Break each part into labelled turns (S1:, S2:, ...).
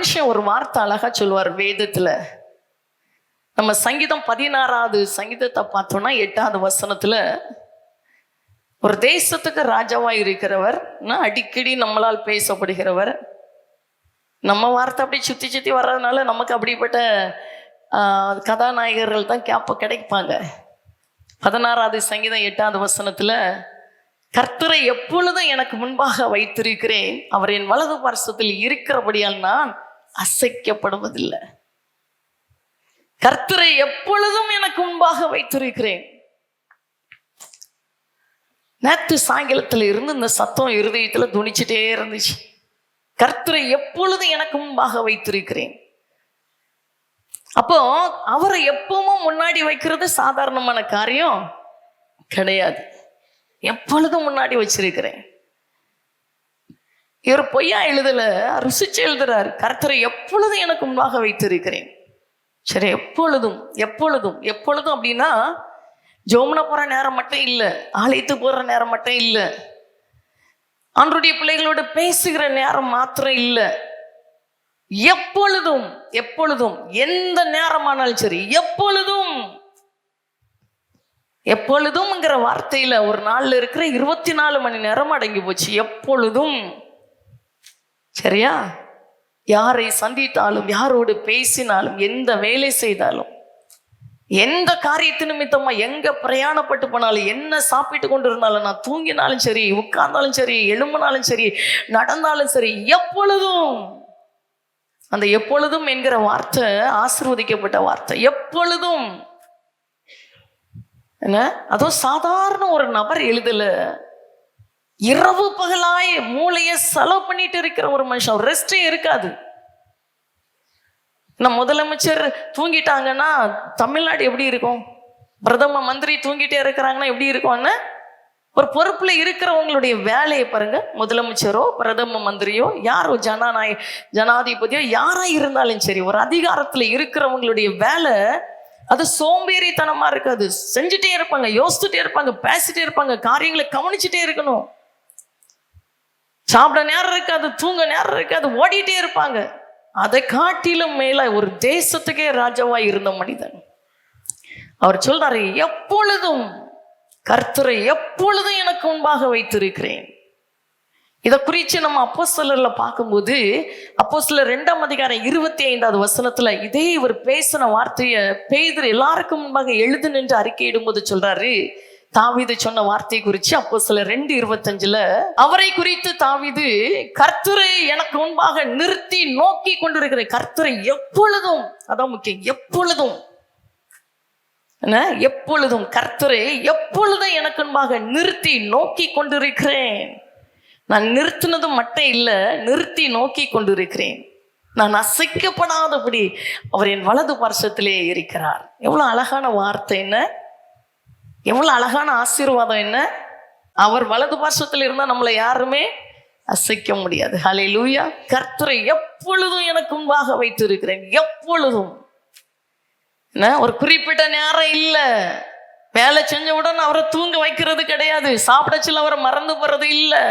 S1: மனுஷன் ஒரு வார்த்தை அழகா சொல்லுவார் வேதத்துல. நம்ம சங்கீதம் 16வது சங்கீதத்தை பார்த்தோம்னா 8வது வசனத்துல, ஒரு தேசத்துக்கு ராஜாவா இருக்கிறவர், அடிக்கடி நம்மளால் பேசப்படுகிறவர். நம்ம வார்த்தை அப்படி சுத்தி சுத்தி வர்றதுனால நமக்கு அப்படிப்பட்ட கதாநாயகர்கள் தான் கிடைப்பாங்க. 16வது சங்கீதம் 8வது வசனத்துல, கர்த்தரை எப்பொழுதும் எனக்கு முன்பாக வைத்திருக்கிறேன், அவர் என் வலது பார்சத்தில் இருக்கிறபடியால் நான் அசைக்கப்படுவதில்லை. கர்த்தரை எப்பொழுதும் எனக்கு முன்பாக வைத்திருக்கிறேன். நேற்று சாயங்காலத்துல இருந்து இந்த சத்தம் இருதயத்துல துணிச்சுட்டே இருந்துச்சு. கர்த்தரை எப்பொழுதும் எனக்கு முன்பாக வைத்திருக்கிறேன். அப்போ அவரை எப்பவும் முன்னாடி வைக்கிறது சாதாரணமான காரியம் கிடையாது. எப்பொழுதும் முன்னாடி வச்சிருக்கிறேன். இவர் பொய்யா எழுதல, ருசிச்சு எழுதுறாரு. கர்த்தரை எப்பொழுதும் எனக்கு முன்பாக வைத்திருக்கிறேன். சரி, எப்பொழுதும் எப்பொழுதும் எப்பொழுதும் அப்படின்னா ஜோம்ன போற நேரம் மட்டும் இல்லை, ஆலயத்து போற நேரம் மட்டும் இல்லை, ஆண்டவருடைய பிள்ளைகளோட பேசுகிற நேரம் மாத்திரம் இல்லை. எப்பொழுதும் எப்பொழுதும் எந்த நேரமானாலும் சரி, எப்பொழுதும். எப்பொழுதும்ங்கிற வார்த்தையில ஒரு நாள்ல இருக்கிற 24 மணி நேரம் அடங்கி போச்சு. எப்பொழுதும். சரியா? யாரை சந்தித்தாலும், யாரோடு பேசினாலும், எந்த வேலை செய்தாலும், எந்த காரியத்து நிமித்தமா எங்க பிரயாணப்பட்டு போனாலும், என்ன சாப்பிட்டு கொண்டு இருந்தாலும், நான் தூங்கினாலும் சரி, உட்கார்ந்தாலும் சரி, எழும்பினாலும் சரி, நடந்தாலும் சரி, எப்பொழுதும். அந்த எப்பொழுதும் என்கிற வார்த்தை ஆசீர்வதிக்கப்பட்ட வார்த்தை. எப்பொழுதும் என்ன, அதுவும் சாதாரண ஒரு நபர் எழுதல. இரவு பகலாய் மூளைய செலவு பண்ணிட்டு இருக்கிற ஒரு மனுஷன். ரெஸ்டே இருக்காது. நம்ம முதலமைச்சர் தூங்கிட்டாங்கன்னா தமிழ்நாடு எப்படி இருக்கும்? பிரதம மந்திரி தூங்கிட்டே இருக்கிறாங்கன்னா எப்படி இருக்கும்னு ஒரு பொறுப்புல இருக்கிறவங்களுடைய வேலையை பாருங்க. முதலமைச்சரோ பிரதம மந்திரியோ யாரோ ஜனாதிபதியோ யாரா இருந்தாலும் சரி, ஒரு அதிகாரத்துல இருக்கிறவங்களுடைய வேலை அது சோம்பேறித்தனமா இருக்காது. செஞ்சுட்டே இருப்பாங்க, யோசிச்சுட்டே இருப்பாங்க, பேசிட்டே இருப்பாங்க, காரியங்களை கவனிச்சுட்டே இருக்கணும். சாப்பிட நேரம் இருக்காது, தூங்க நேரம் இருக்காது, ஓடிட்டே இருப்பாங்க. அதை காட்டிலும் மேல ஒரு தேசத்துக்கே ராஜாவா இருந்த மனிதன் அவர் சொல்றாரு, எப்பொழுதும் கர்த்தரை எப்பொழுதும் எனக்கு முன்பாக வைத்திருக்கிறேன். இதை குறித்து நம்ம அப்போஸ்தலர்ல பார்க்கும்போது, அப்போஸ்தலர் 2ஆம் அதிகாரம் 25வது வசனத்துல இதே இவர் பேசின வார்த்தையை பேதுரு எல்லாருக்கும் முன்பாக எழுது நின்று அறிக்கையிடும்போது சொல்றாரு. தாவீது சொன்ன வார்த்தையை குறித்து அப்போஸ்தலர் 2:25ல அவரை குறித்து தாவீது, கர்த்தரை எனக்கு முன்பாக நிறுத்தி நோக்கி கொண்டிருக்கிறேன். கர்த்தரை எப்பொழுதும், அதான் முக்கியம், எப்பொழுதும் என்ன, எப்பொழுதும் கர்த்தரை எப்பொழுதும் எனக்கு முன்பாக நிறுத்தி நோக்கி கொண்டிருக்கிறேன். நான் நிறுத்தினது மட்டும் இல்லை, நிறுத்தி நோக்கி கொண்டிருக்கிறேன். நான் அசைக்கப்படாதபடி அவர் என் வலது பார்சத்திலே இருக்கிறார். எவ்வளவு அழகான வார்த்தை என்ன, எவ்வளவு அழகான ஆசீர்வாதம் என்ன. அவர் வலது பார்சத்தில் இருந்தால் நம்மளை யாருமே அசைக்க முடியாது. ஹல்லேலூயா. கர்த்தரை எப்பொழுதும் எனக்கு முன்பாக வைத்திருக்கிறேன். எப்பொழுதும் என்ன, ஒரு குறிப்பிட்ட நேரம் இல்லை. வேலை செஞ்சவுடன் அவரை தூங்க வைக்கிறது கிடையாது. சாப்பிடச்சில் அவரை மறந்து போறது இல்லை.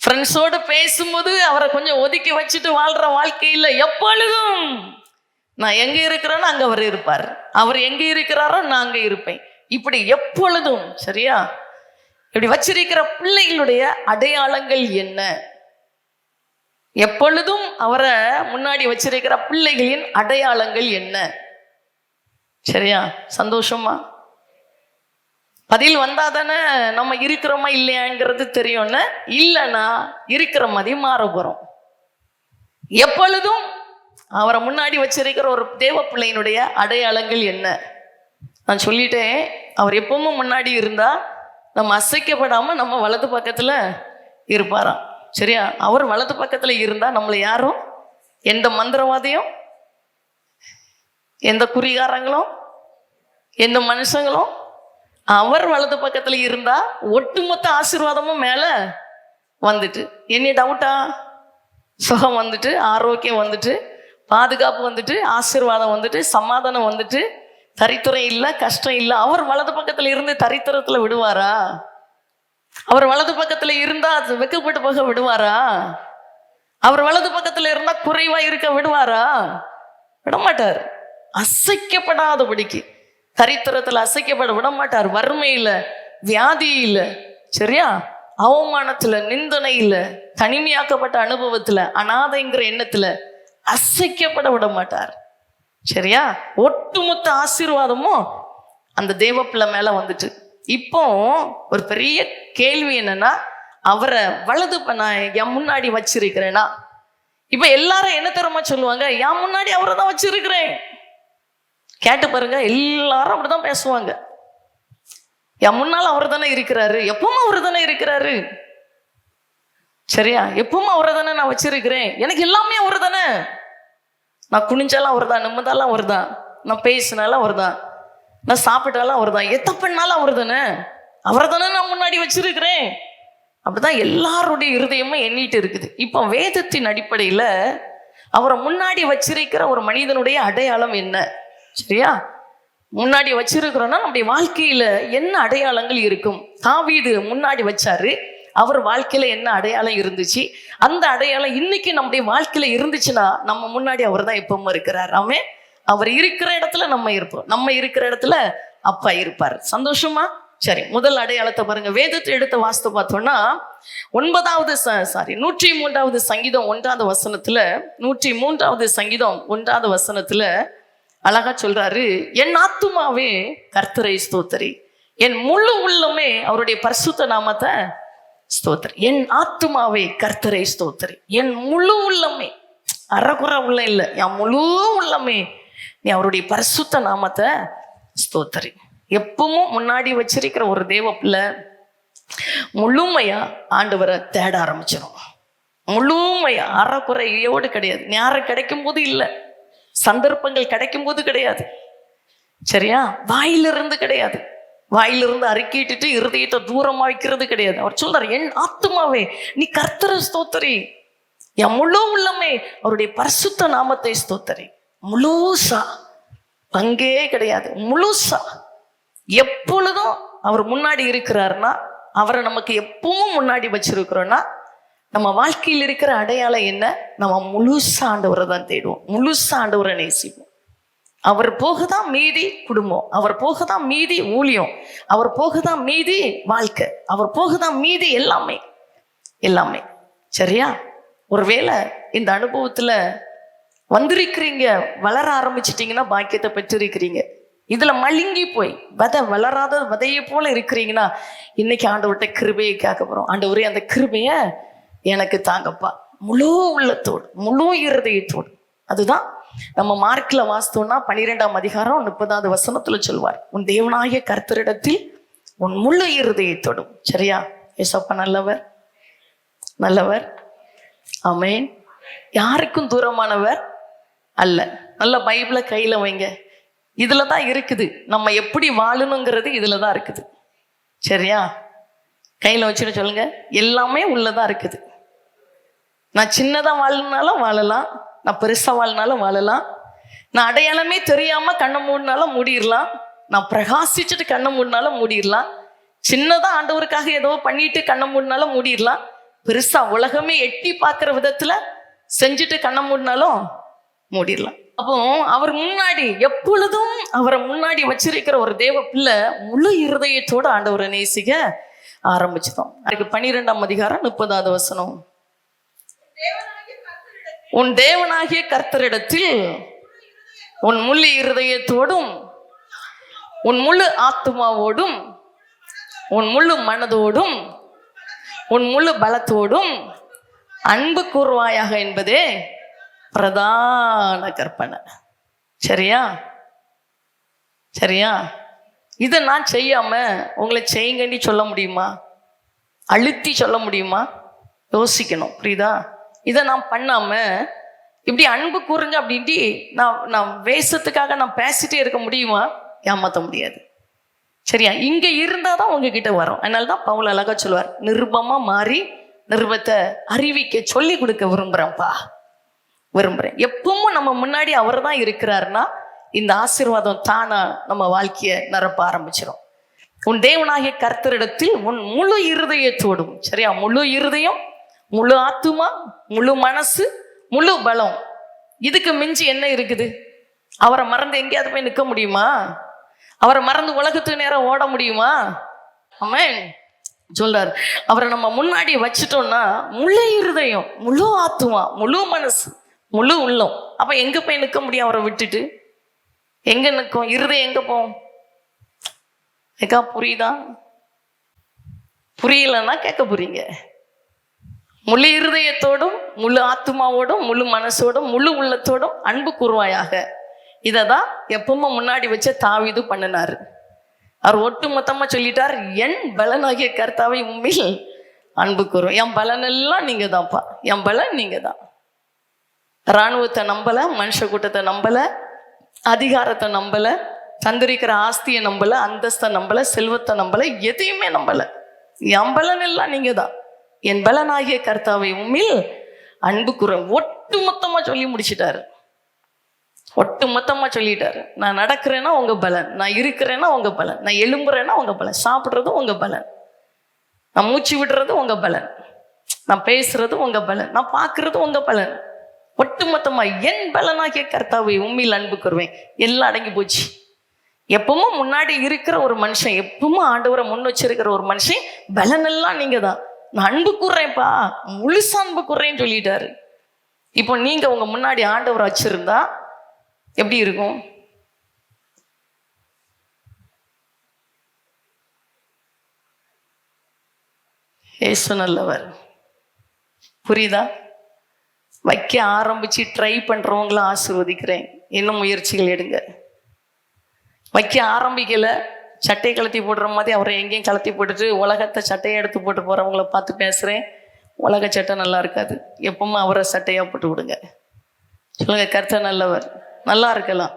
S1: ஃப்ரெண்ட்ஸோடு பேசும்போது அவரை கொஞ்சம் ஒதுக்கி வச்சுட்டு வாழ்ற வாழ்க்கை இல்லை. எப்பொழுதும் நான் எங்க இருக்கிறேன்னு அங்க அவர் இருப்பார், அவர் எங்க இருக்கிறாரோ நான் அங்க இருப்பேன். இப்படி எப்பொழுதும். சரியா? இப்படி வச்சிருக்கிற பிள்ளைகளுடைய அடையாளங்கள் என்ன? எப்பொழுதும் அவரை முன்னாடி வச்சிருக்கிற பிள்ளைகளின் அடையாளங்கள் என்ன? சரியா? சந்தோஷமா பதில் வந்தா தானே நம்ம இருக்கிறோமா இல்லையாங்கிறது தெரியும்னு. இல்லைன்னா இருக்கிற மாதிரி மாற போறோம். எப்பொழுதும் அவரை முன்னாடி வச்சிருக்கிற ஒரு தேவ பிள்ளையினுடைய அடையாளங்கள் என்ன? நான் சொல்லிட்டேன், அவர் எப்பவும் முன்னாடி இருந்தா நம்ம அசைக்கப்படாம நம்ம வலது பக்கத்துல இருப்பாராம். சரியா? அவர் வலது பக்கத்துல இருந்தா நம்மளை யாரும், எந்த மந்திரவாதியும், எந்த குறிகாரங்களும், எந்த மனுஷங்களும், அவர் வலது பக்கத்துல இருந்தா ஒட்டுமொத்த ஆசீர்வாதமும் மேல வந்துட்டு, என்ன டவுட்டா? சுகம் வந்துட்டு, ஆரோக்கியம் வந்துட்டு, பாதுகாப்பு வந்துட்டு, ஆசீர்வாதம் வந்துட்டு, சமாதானம் வந்துட்டு, தரித்திரம் இல்லை, கஷ்டம் இல்லை. அவர் வலது பக்கத்துல இருந்து தரித்திரத்துல விடுவாரா? அவர் வலது பக்கத்துல இருந்தா வெக்கப்பட்டு போக விடுவாரா? அவர் வலது பக்கத்துல இருந்தா குறைவா இருக்க விடுவாரா? விடமாட்டார். அசைக்கப்படாதபடிக்கு, தரித்திரத்துல அசைக்கப்பட விடமாட்டார். வறுமையில, வியாதியில, சரியா, அவமானத்துல, நிந்தனையில, தனிமையாக்கப்பட்ட அனுபவத்துல, அனாதைங்கிற எண்ணத்துல அசைக்கப்பட விட மாட்டார். சரியா? ஒட்டுமொத்த ஆசீர்வாதமும் அந்த தேவப்பிள்ளை மேல வந்துட்டு. இப்போ ஒரு பெரிய கேள்வி என்னன்னா, அவரை வலது நான் என் முன்னாடி வச்சிருக்கிறேன்னா, இப்ப எல்லாரும் என்ன தரமா சொல்லுவாங்க? என் முன்னாடி அவரை தான் வச்சிருக்கிறேன். கேட்டு பாருங்க, எல்லாரும் அப்படிதான் பேசுவாங்க. என் முன்னால அவர் தானே இருக்கிறாரு, எப்பவும் அவர் தானே இருக்கிறாரு. சரியா? எப்பவும் அவரை தானே நான் வச்சிருக்கிறேன், எனக்கு எல்லாமே அவர் தானே. நான் குனிஞ்சாலும் அவர் தான், நிம்மதாலும் அவர் தான், நான் பேசினாலும் அவர் தான், நான் சாப்பிட்டாலும் அவர் தான், எத்த பண்ணாலும் அவர் தானே, அவரை தானே நான் முன்னாடி வச்சிருக்கிறேன். அப்படிதான் எல்லாருடைய இருதயமும் எண்ணிட்டு இருக்குது. இப்போ வேதத்தின் அடிப்படையில் அவரை முன்னாடி வச்சிருக்கிற ஒரு மனிதனுடைய அடையாளம் என்ன? சரியா? முன்னாடி வச்சிருக்கிறோன்னா நம்முடைய வாழ்க்கையில என்ன அடையாளங்கள் இருக்கும்? தாவீது முன்னாடி வச்சாரு, அவர் வாழ்க்கையில என்ன அடையாளம் இருந்துச்சு? அந்த அடையாளம் இன்னைக்கு நம்முடைய வாழ்க்கையில இருந்துச்சுன்னா நம்ம முன்னாடி அவர் தான் எப்பவும் இருக்கிறார். அவன் அவர் இருக்கிற இடத்துல நம்ம இருப்போம், நம்ம இருக்கிற இடத்துல அப்பா இருப்பார். சந்தோஷமா? சரி, முதல் அடையாளத்தை பாருங்க. வேதத்தை எடுத்து வாசித்து பார்த்தோம்னா 103வது சங்கீதம் 1வது வசனத்துல, 103வது சங்கீதம் 1வது வசனத்துல அழகா சொல்றாரு, என் ஆத்துமாவே கர்த்தரை ஸ்தோத்திரி, என் முழு உள்ளமே அவருடைய பரிசுத்த நாமத்தை ஸ்தோத்திரி. என் ஆத்துமாவே கர்த்தரை ஸ்தோத்திரி, என் முழு உள்ளமே, அறகுறை உள்ள இல்லை, என் முழு உள்ளமே நீ அவருடைய பரிசுத்த நாமத்தை ஸ்தோத்திரி. எப்பவும் முன்னாடி வச்சிருக்கிற ஒரு தேவ பிள்ளை முழுமையா ஆண்டவரை தேட ஆரம்பிச்சிடும். முழுமையா, அறக்குறையோடு கிடையாது. நேரம் கிடைக்கும் போது இல்லை, சந்தர்ப்பங்கள் கிடைக்கும் போது கிடையாது. சரியா? வாயிலிருந்து கிடையாது, வாயிலிருந்து அறிக்கிட்டு இருதயத்தை தூரமா வைக்கிறது கிடையாது. அவர் சொல்றாரு, என் ஆத்துமாவே நீ கர்த்தரை ஸ்தோத்திரி, என் முழு உள்ளமே அவருடைய பரிசுத்த நாமத்தை ஸ்தோத்திரி. முழுசா, பங்கே கிடையாது, முழுசா. எப்பொழுதும் அவர் முன்னாடி இருக்கிறாருன்னா, அவரை நமக்கு எப்பவும் முன்னாடி வச்சிருக்கிறோன்னா, நம்ம வாழ்க்கையில் இருக்கிற அடையாளம் என்ன? நம்ம முழுசா ஆண்டவரை தான் தேடுவோம், முழுசா ஆண்டவரை நேசிப்போம். அவர் போகதான் மீதி குடும்பம், அவர் போகதான் மீதி ஊழியம், அவர் போகதான் மீதி வாழ்க்கை, அவர் போகதான் மீதி எல்லாமே எல்லாமே. சரியா? ஒருவேளை இந்த அனுபவத்துல வந்திருக்கிறீங்க, வளர ஆரம்பிச்சிட்டீங்கன்னா பாக்கியத்தை பெற்றிருக்கிறீங்க. இதுல மழுங்கி போய் வளராத விதையை போல இருக்கிறீங்கன்னா, இன்னைக்கு ஆண்டவர்கிட்ட கிருபையை கேட்க போறோம். ஆண்டவரே, அந்த கிருபையை எனக்கு தாங்கப்பா, முழு உள்ளத்தோடு, முழு இருதயத்தோடு. அதுதான் நம்ம மார்க்ல வாசித்தோம்னா 12ஆம் அதிகாரம் 30வது வசனத்துல சொல்வார், உன் தேவனாகிய கர்த்தரிடத்தில் உன் முழு இருதயத்தோடும். சரியா? ஏசப்பா நல்லவர், நல்லவர். ஆமென். யாருக்கும் தூரமானவர் அல்ல. நல்ல பைபிளை கையில வைங்க. இதுல தான் இருக்குது நம்ம எப்படி வாழணுங்கிறது, இதுல தான் இருக்குது. சரியா? கையில வச்சுட்டு சொல்லுங்க, எல்லாமே உள்ளதான் இருக்குது. நான் சின்னதா வாழனாலும் வாழலாம், நான் பெருசா வாழ்னாலும் வாழலாம், நான் அடையாளமே தெரியாம கண்ணை மூடினாலும் மூடிடலாம், நான் பிரகாசிச்சுட்டு கண்ணை மூடினாலும் மூடிடலாம், சின்னதா ஆண்டவருக்காக ஏதோ பண்ணிட்டு கண்ணை மூடினாலும் மூடிடலாம், பெருசா உலகமே எட்டி பார்க்குற விதத்துல செஞ்சுட்டு கண்ணை மூடினாலும் மூடிடலாம். அப்போ அவர் முன்னாடி எப்பொழுதும் அவரை முன்னாடி வச்சிருக்கிற ஒரு தேவ பிள்ளை முழு இருதயத்தோடு ஆண்டவரை நேசிக்க ஆரம்பிச்சுதான். அதுக்கு 12ஆம் அதிகாரம் 30வது வசனம், உன் தேவனாகிய கர்த்தரிடத்தில் உன் முழு இருதயத்தோடும் உன் முழு ஆத்துமாவோடும் உன் முழு மனதோடும் உன் முழு பலத்தோடும் அன்பு கூர்வாயாக என்பதே பிரதான கற்பனை. சரியா? சரியா? இதை நான் செய்யாம உங்களை செய்யுங்கன்னு சொல்ல முடியுமா? அழுத்தி சொல்ல முடியுமா? யோசிக்கணும். புரியுதா? இதை நான் பண்ணாம இப்படி அன்பு கூறுங்க அப்படின்ட்டு நான் வேஷத்துக்காக நான் பேசிட்டே இருக்க முடியுமா? ஏமாற்ற முடியாது. சரியா? இங்க இருந்தாதான் உங்ககிட்ட வரும். அதனாலதான் பவுல் அழகா சொல்லுவார், நிருபமா மாறி நிருபத்தை அறிவிக்க சொல்லி கொடுக்க விரும்புறேன்ப்பா, விரும்புறேன். எப்பவும் நம்ம முன்னாடி அவர் தான் இருக்கிறாருன்னா இந்த ஆசீர்வாதம் தானா நம்ம வாழ்க்கைய நிரப்ப ஆரம்பிச்சிடும். உன் தேவனாகிய கர்த்தரிடத்தில் உன் முழு இருதயத்தோடும். சரியா? முழு இருதயம், முழு ஆத்துமா, முழு மனசு, முழு பலம். இதுக்கு மிஞ்சி என்ன இருக்குது? அவரை மறந்து எங்கேயாவது போய் நிற்க முடியுமா? அவரை மறந்து உலகத்துக்கு நேரம் ஓட முடியுமா? ஆமென். சொல்றார், அவரை நம்ம முன்னாடி வச்சுட்டோம்னா முழு இருதயம், முழு ஆத்துமா, முழு மனசு, முழு உள்ளம். அப்ப எங்க போய் நிற்க முடியும்? அவரை விட்டுட்டு எங்க நிற்கும்? இருதயம் எங்க போகும்? ஏக்கா புரியுதா? புரியலன்னா கேட்க போறீங்க. முழு இருதயத்தோடும், முழு ஆத்மாவோடும், முழு மனசோடும், முழு உள்ளத்தோடும் அன்பு கூறுவாயாக. இதை தான் எப்பவுமே முன்னாடி வச்ச தாவீது பண்ணினாரு. அவர் ஒட்டு மொத்தமா சொல்லிட்டார், என் பலனாகிய கர்த்தாவை உம்மில் அன்பு கூறும். என் பலன் எல்லாம் நீங்க தான்ப்பா, என் பலன் நீங்க தான். இராணுவத்தை நம்பல, மனுஷ கூட்டத்தை நம்பல, அதிகாரத்தை நம்பல, தந்திரிக்கிற ஆஸ்தியை நம்பல, அந்தஸ்தை நம்பல, செல்வத்தை நம்பல, எதையுமே நம்பல. என் பலன் எல்லாம் நீங்க தான். என் பலனாகிய கர்த்தாவை உம்மில் அன்பு கூறும். ஒட்டு மொத்தமா சொல்லி முடிச்சிட்டாரு. ஒட்டு மொத்தமா சொல்லிட்டாரு. நான் நடக்கிறேன்னா உங்க பலன், நான் இருக்கிறேன்னா உங்க பலன், நான் எழும்புறேன்னா உங்க பலன், சாப்பிட்றதும் உங்க பலன், நான் மூச்சு விடுறது உங்க பலன், நான் பேசுறது உங்க பலன், நான் பார்க்கறது உங்க பலன். ஒட்டு மொத்தமா என் பலனாகிய கர்த்தாவை உம்மில் அன்பு கூறுவேன். எல்லாம் அடங்கி போச்சு. எப்பவும் முன்னாடி இருக்கிற ஒரு மனுஷன், எப்பவும் ஆண்டவரை முன் வச்சிருக்கிற ஒரு மனுஷன், பலன் எல்லாம் நீங்க தான். நான் அன்பு கூறுறேன்ப்பா, முழுசா அன்பு கூறுறேன்னு சொல்லிட்டாரு. இப்போ நீங்க உங்க முன்னாடி ஆண்டவரை வச்சிருந்தா எப்படி இருக்கும்? ஏசு நல்லவர். புரியுதா? வைக்க ஆரம்பிச்சு ட்ரை பண்றவங்கள ஆசீர்வதிக்கிறேன். இன்னும் முயற்சிகள் எடுங்க. வைக்க ஆரம்பிக்கல, சட்டையை கலத்தி போடுற மாதிரி அவரை எங்கேயும் கலத்தி போட்டுட்டு உலகத்தை சட்டையை எடுத்து போட்டு போறவங்கள பார்த்து பேசுறேன். உலக சட்டை நல்லா இருக்காது. எப்பவுமே அவரை சட்டையா போட்டு விடுங்க. சொல்லுங்க, கர்த்தர் நல்லவர். நல்லா இருக்கலாம்.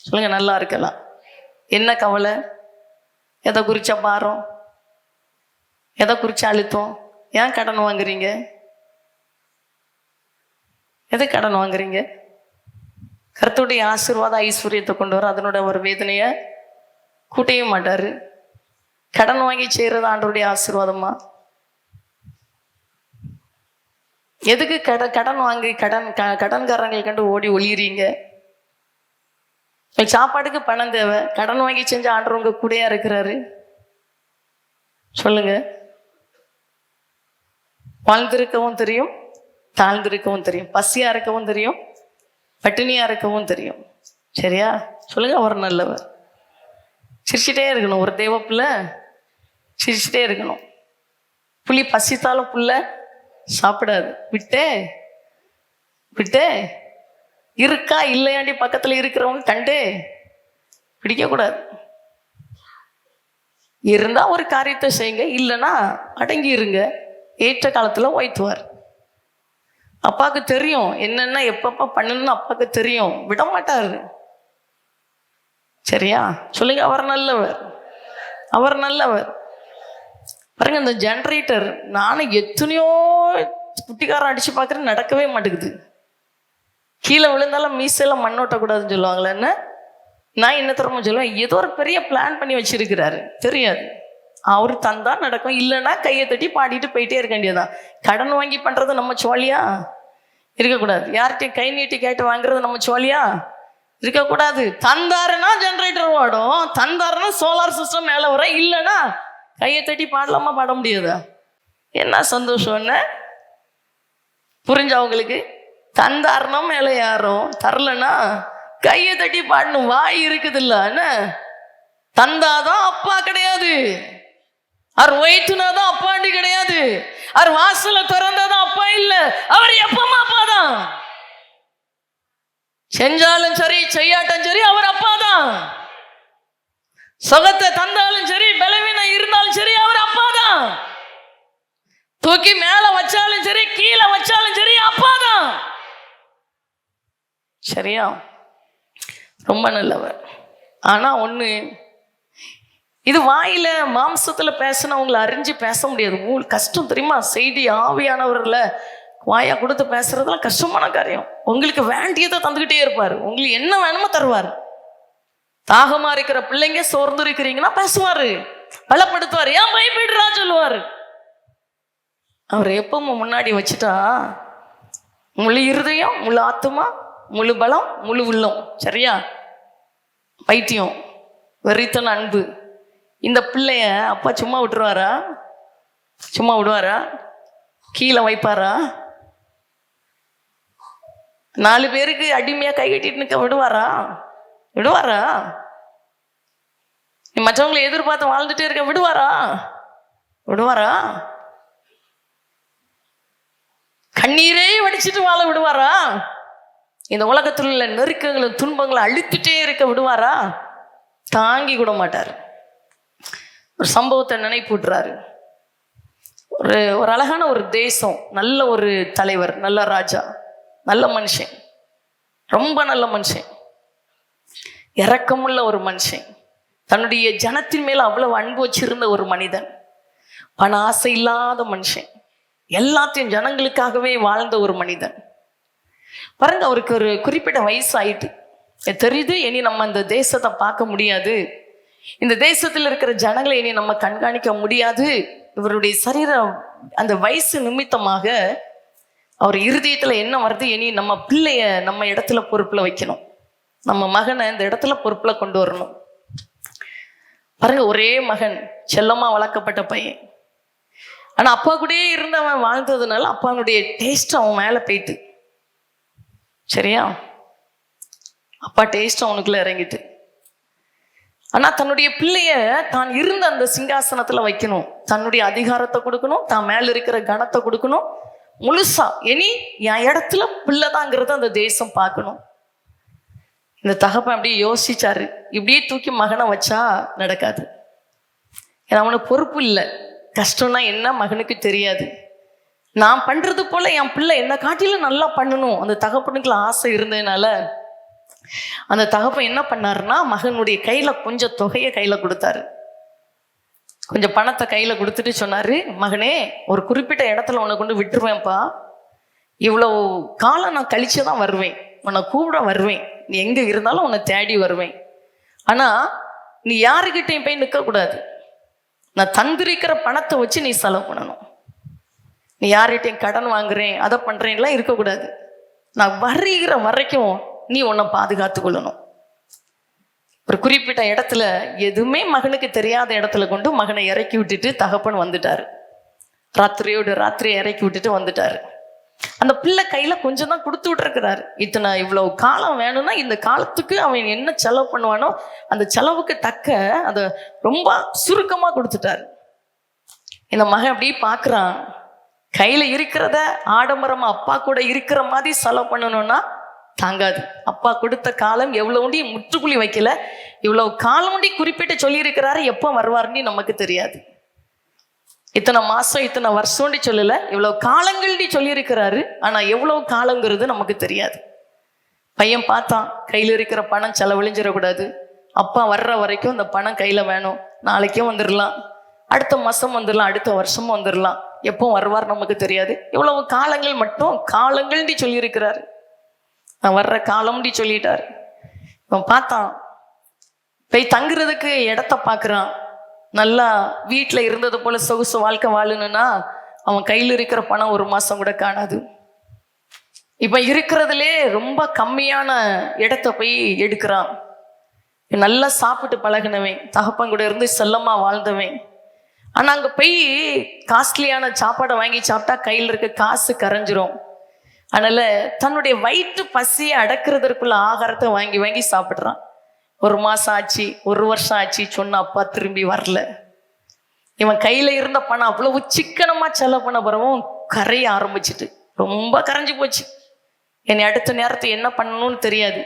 S1: சொல்லுங்க, நல்லா இருக்கலாம். என்ன கவலை? எதை குறிச்ச பாரம்? எதை குறிச்ச அழுத்தம்? ஏன் கடன் வாங்குறீங்க? எதை கடன் வாங்குறீங்க? கர்த்தருடைய ஆசீர்வாத ஐஸ்வர்யத்தை கொண்டு வர அதனோட ஒரு வேதனையை கூட்டவே மாட்டாரு. கடன் வாங்கி செய்யறது ஆண்டவருடைய ஆசீர்வாதமா? எதுக்கு கடன் வாங்கி கடன்காரங்களை கண்டு ஓடி ஒளியறீங்க? சாப்பாட்டுக்கு பணம் தேவை, கடன் வாங்கி செஞ்ச ஆண்டவர் உங்க கூடயா இருக்கிறாரு. சொல்லுங்க. வாழ்ந்திருக்கவும் தெரியும், தாழ்ந்திருக்கவும் தெரியும், பசியா இருக்கவும் தெரியும், பட்டினியா இருக்கவும் தெரியும். சரியா? சொல்லுங்க, அவர் நல்லவர். சிரிச்சுட்டே இருக்கணும். ஒரு தேவ பிள்ளை சிரிச்சுட்டே இருக்கணும். புலி பசித்தாலும் புல்ல சாப்பிடாது. விட்டே விட்டே இருக்கா இல்லையாண்டி பக்கத்துல இருக்கிறவங்க கண்டே பிடிக்க கூடாது. இருந்தா ஒரு காரியத்தை செய்யுங்க, இல்லைன்னா அடங்கி இருங்க. ஏற்ற காலத்துல ஓய்த்துவார். அப்பாவுக்கு தெரியும் என்னென்ன எப்பப்ப பண்ணணும்னு. அப்பாவுக்கு தெரியும், விட மாட்டாரு. சரியா? சொல்லுங்க, அவர் நல்லவர். அவர் நல்லவர். பாருங்க, இந்த ஜெனரேட்டர் நானும் எத்தனையோ குட்டிக்காரன் அடிச்சு பார்க்குறேன், நடக்கவே மாட்டேங்குது. கீழே விழுந்தாலும் மீசெல்லாம் மண்ணோட்டக்கூடாதுன்னு சொல்லுவாங்களே. என்ன நான் என்ன தரமா சொல்லுவேன், ஏதோ ஒரு பெரிய பிளான் பண்ணி வச்சிருக்கிறாரு. தெரியாது. அவரு தந்தா நடக்கும், இல்லைன்னா கையை தட்டி பாடிட்டு போயிட்டே இருக்க வேண்டியதான். கடன் வாங்கி பண்றது நம்ம சோழியா இருக்கக்கூடாது. யார்கிட்டையும் கை நீட்டி கேட்டு வாங்குறது நம்ம சோழியா இருக்கக்கூடாது. தந்தாருன்னா ஜெனரேட்டர் ஓடும், தந்தாருன்னா சோலார் சிஸ்டம் மேலே வர, இல்லைன்னா கையை தட்டி பாடலாமா? பாட முடியாதா? என்ன சந்தோஷம்னு புரிஞ்சவங்களுக்கு. தந்தாருன்னா மேலே யாரும், தரலன்னா கையை தட்டி பாடணும். வாய் இருக்குது இல்ல, என்ன தந்தாதான் அப்பா கிடையாது. அவர் ஒயிட்டுனாதான் அப்பாண்டி கிடையாது. அவர் வாசல திறந்தாதான் அப்பா இல்ல, அவர் எப்பமா அப்பா தான். செஞ்சாலும் சரி செய்யாட்டும் சரி அவர் அப்பா தான். சுகத்தை தந்தாலும் சரி பலவீனம் இருந்தாலும் சரி அவர் அப்பா தான். தூக்கி மேல வச்சாலும் சரி கீழே வச்சாலும் சரி அப்பா தான். சரியா? ரொம்ப நல்லவர். ஆனா ஒண்ணு, இது வாயில மாம்சத்துல பேசினவங்களை அறிஞ்சு பேச முடியாது. உங்களுக்கு கஷ்டம் தெரியுமா? செய்தி ஆவியானவர்ல வாயா கொடுத்து பேசுறதுலாம் கஷ்டமான காரியம். உங்களுக்கு வேண்டியதை தந்துகிட்டே இருப்பாரு. உங்களுக்கு என்ன வேணுமோ தருவார். தாகமா இருக்கிற பிள்ளைங்க சோர்ந்து இருக்கிறீங்கன்னா பேசுவாரு, பலப்படுத்துவார். ஏன் பயப்படுறா சொல்லுவாரு. அவர் எப்பவும் முன்னாடி வச்சுட்டா முழு இருதயம், முழு ஆத்துமா, முழு பலம், முழு உள்ளம், சரியா? பைத்தியம், வெறித்தன அன்பு. இந்த பிள்ளைய அப்பா சும்மா விட்டுருவாரா? சும்மா விடுவாரா? கீழே வைப்பாரா? 4 பேருக்கு அடிமையா கை கட்டிட்டு நிற்க விடுவாரா? விடுவாரா? நீ மற்றவங்களை எதிர்பார்த்து வாழ்ந்துட்டே இருக்க விடுவாரா? விடுவாரா? கண்ணீரே வடிச்சிட்டு வாழ விடுவாரா? இந்த உலகத்தில் உள்ள நெருக்கங்களும் துன்பங்களை அழித்துட்டே இருக்க விடுவாரா? தாங்கி கூட மாட்டார். ஒரு சம்பவத்தை நினைப்பூட்டுறாரு. ஒரு அழகான ஒரு தேசம், நல்ல ஒரு தலைவர், நல்ல ராஜா, நல்ல மனுஷன், ரொம்ப நல்ல மனுஷன், இரக்கமுள்ள ஒரு மனுஷன், தன்னுடைய ஜனத்தின் மேல அவ்வளவு அன்பு வச்சிருந்த ஒரு மனிதன், பண ஆசை இல்லாத மனுஷன், எல்லாத்தையும் ஜனங்களுக்காகவே வாழ்ந்த ஒரு மனிதன். பாருங்க, அவருக்கு ஒரு குறிப்பிட்ட வயசு ஆயிட்டு தெரியுது, இனி நம்ம இந்த தேசத்தை பார்க்க முடியாது, இந்த தேசத்தில் இருக்கிற ஜனங்களை இனி நம்ம கண்காணிக்க முடியாது. இவருடைய சரீரம் அந்த வயசு நிமித்தமாக அவர் இருதயத்துல என்ன வருது, இனி நம்ம பிள்ளைய நம்ம இடத்துல பொறுப்புல வைக்கணும், நம்ம மகனை இந்த இடத்துல பொறுப்புல கொண்டு வரணும். பாருங்க, ஒரே மகன், செல்லமா வளர்க்கப்பட்ட பையன். ஆனா அப்பா கூடயே இருந்தவன் வாழ்ந்ததுனால அப்பாவுடைய டேஸ்ட் அவன் மேல போயிட்டு, சரியா? அப்பா டேஸ்ட் அவனுக்குள்ள இறங்கிட்டு. ஆனா தன்னுடைய பிள்ளைய தான் இருந்த அந்த சிங்காசனத்துல வைக்கணும், தன்னுடைய அதிகாரத்தை கொடுக்கணும், தான் மேல இருக்கிற கனத்தை கொடுக்கணும், முழுசா இனி என் இடத்துல பிள்ளைதாங்கிறத அந்த தேசம் பார்க்கணும். இந்த தகப்பன் அப்படியே யோசிச்சாரு, இப்படியே தூக்கி மகனை வச்சா நடக்காது. ஏன்னா அவனுக்கு பொறுப்பு இல்லை, கஷ்டம்னா என்ன மகனுக்கு தெரியாது. நான் பண்றது போல என் பிள்ளை என்ன காட்டிலும் நல்லா பண்ணணும், அந்த தகப்பனுக்குள்ள ஆசை இருந்ததுனால அந்த தகப்பன் என்ன பண்ணாருன்னா, மகனுடைய கையில கொஞ்சம் தொகையை கையில கொடுத்தாரு, கொஞ்சம் பணத்தை கையில கொடுத்துட்டு சொன்னாரு, மகனே, ஒரு குறிப்பிட்ட இடத்துல உன்னை கொண்டு விட்டுருவேன்ப்பா, இவ்வளவு காலம் நான் கழிச்சுதான் வருவேன், உன்னை கூப்பிட வருவேன், நீ எங்க இருந்தாலும் உன்னை தேடி வருவேன். ஆனா நீ யாருக்கிட்டையும் போய் நிற்க கூடாது, நான் தந்திருக்கிற பணத்தை வச்சு நீ செலவு பண்ணணும், நீ யார்கிட்டையும் கடன் வாங்குறேன் அதை பண்றேன்லாம் இருக்கக்கூடாது, நான் வருகிற வரைக்கும் நீ உன்னை பாதுகாத்து கொள்ளணும். ஒரு குறிப்பிட்ட இடத்துல, எதுவுமே மகனுக்கு தெரியாத இடத்துல கொண்டு மகனை இறக்கி விட்டுட்டு தகப்பன் வந்துட்டாரு, ராத்திரியோடு ராத்திரி இறக்கி விட்டுட்டு வந்துட்டாரு. அந்த பிள்ளை கையில கொஞ்சம் தான் கொடுத்து விட்டுருக்கிறாரு, இவ்வளவு காலம் வேணும்னா இந்த காலத்துக்கு அவன் என்ன செலவு பண்ணுவானோ அந்த செலவுக்கு தக்க அதை ரொம்ப சுருக்கமா கொடுத்துட்டாரு. இந்த மகன் அப்படியே பாக்குறான், கையில இருக்கிறத ஆடம்பரமா அப்பா கூட இருக்கிற மாதிரி செலவு பண்ணணும்னா தாங்காது. அப்பா கொடுத்த காலம் எவ்வளவுண்டி முற்றுப்புள்ளி வைக்கல, இவ்வளவு காலம்டி குறிப்பிட்டு சொல்லியிருக்கிறாரு, எப்போ வருவாருன்னு நமக்கு தெரியாது. இத்தனை மாசம் இத்தனை வருஷம்டி சொல்லல, இவ்வளவு காலங்கள்டி சொல்லியிருக்கிறாரு, ஆனா எவ்வளவு காலங்கிறது நமக்கு தெரியாது. பையன் பார்த்தான், கையில இருக்கிற பணம் செலவழிஞ்சிடக்கூடாது, அப்பா வர்ற வரைக்கும் இந்த பணம் கையில வேணும், நாளைக்கும் வந்துடலாம், அடுத்த மாசம் வந்துடலாம், அடுத்த வருஷமும் வந்துடலாம், எப்போ வருவார் நமக்கு தெரியாது, இவ்வளவு காலங்கள் மட்டும் காலங்கள்டி சொல்லியிருக்கிறாரு, நான் வர்ற காலம்டி சொல்லிட்டாரு. இவன் பார்த்தான், போய் தங்குறதுக்கு இடத்த பார்க்குறான், நல்லா வீட்டில் இருந்தது போல சொகுசு வாழ்க்கை வாழணும்னா அவன் கையில் இருக்கிற பணம் ஒரு மாதம் கூட காணாது. இப்போ இருக்கிறதுலே ரொம்ப கம்மியான இடத்த போய் எடுக்கிறான். நல்லா சாப்பிட்டு பழகினவன், தகப்பன் கூட இருந்து செல்லமா வாழ்ந்தவன். ஆனால் அங்கே போய் காஸ்ட்லியான சாப்பாடை வாங்கி சாப்பிட்டா கையில் இருக்க காசு கரைஞ்சிரும். அதனால தன்னுடைய வயிற்று பசியை அடக்கிறதுக்குள்ள ஆகாரத்தை வாங்கி வாங்கி சாப்பிட்றான். 1 மாசம் ஆச்சு, 1 வருஷம் ஆச்சு, சொன்ன அப்பா திரும்பி வரல. இவன் கையில இருந்த பணம் அவ்வளவு சிக்கனமா செலவு பண்ண பிறவும் கரைய ஆரம்பிச்சுட்டு ரொம்ப கரைஞ்சு போச்சு. என்னை அடுத்த நேரத்தை என்ன பண்ணணும்னு தெரியாது.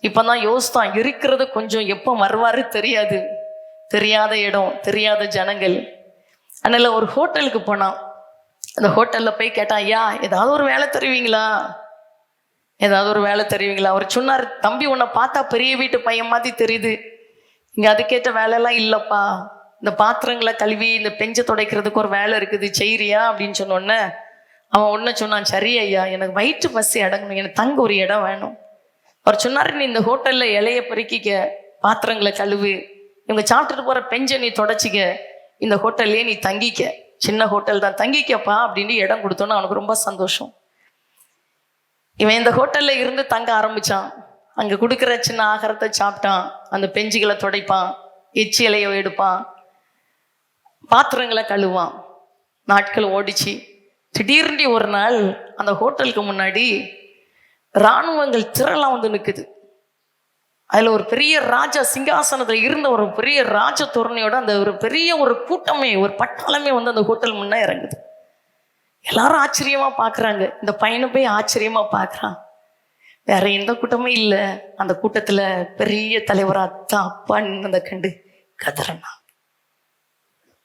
S1: இப்பதான் யோசித்தான், இருக்கிறது கொஞ்சம், எப்போ வருவாரு தெரியாது, தெரியாத இடம், தெரியாத ஜனங்கள். அதனால ஒரு ஹோட்டலுக்கு போனான். அந்த ஹோட்டல்ல போய் கேட்டான், ஐயா ஏதாவது ஒரு வேலை தருவீங்களா, ஏதாவது ஒரு வேலை தருவீங்களா? அவர் சொன்னார், தம்பி உன்னை பார்த்தா பெரிய வீட்டு பையன் மாதிரி தெரியுது, இங்க அதுக்கேற்ற வேலையெல்லாம் இல்லப்பா, இந்த பாத்திரங்களை கழுவி இந்த பெஞ்சை துடைக்கிறதுக்கு ஒரு வேலை இருக்குது, செய்றியா அப்படின்னு சொன்னோடனே அவன் ஒன்று சொன்னான், சரி ஐயா, எனக்கு வயிற்று பசி அடங்கணும், எனக்கு தங்க ஒரு இடம் வேணும். அவர் சொன்னார், நீ இந்த ஹோட்டல்ல இலைய பெருக்கிக்க, பாத்திரங்களை கழுவு, இவங்க சாப்பிட்டுட்டு போற பெஞ்சை நீ தொடச்சிக்க, இந்த ஹோட்டல்லே நீ தங்கிக்க, சின்ன ஹோட்டல் தான், தங்கிக்கப்பா அப்படின்னு இடம் கொடுத்தோன்னு அவனுக்கு ரொம்ப சந்தோஷம். இவன் இந்த ஹோட்டல்ல இருந்து தங்க ஆரம்பிச்சான். அங்க கொடுக்குற சின்ன ஆகாரத்தை சாப்பிட்டான், அந்த பெஞ்சுகளை துடைப்பான், எச்சி இலையை எடுப்பான், பாத்திரங்களை கழுவான். நாட்கள் ஓடிச்சு. திடீர்னு ஒரு நாள் அந்த ஹோட்டலுக்கு முன்னாடி இராணுவங்கள் திரளாக வந்து நிற்குது. அதில் ஒரு பெரிய ராஜா சிங்காசனத்தில் இருந்த ஒரு பெரிய ராஜ தோரணையோட அந்த ஒரு பெரிய ஒரு கூட்டமே, ஒரு பட்டாளமே வந்து அந்த ஹோட்டல் முன்னே இறங்குது. எல்லாரும் ஆச்சரியமா பார்க்குறாங்க. இந்த பையனை போய் ஆச்சரியமா பார்க்குறான். வேற எந்த கூட்டமே இல்லை. அந்த கூட்டத்தில் பெரிய தலைவர் அத்தான் அப்பான்னு அந்த கண்டு கதறனா,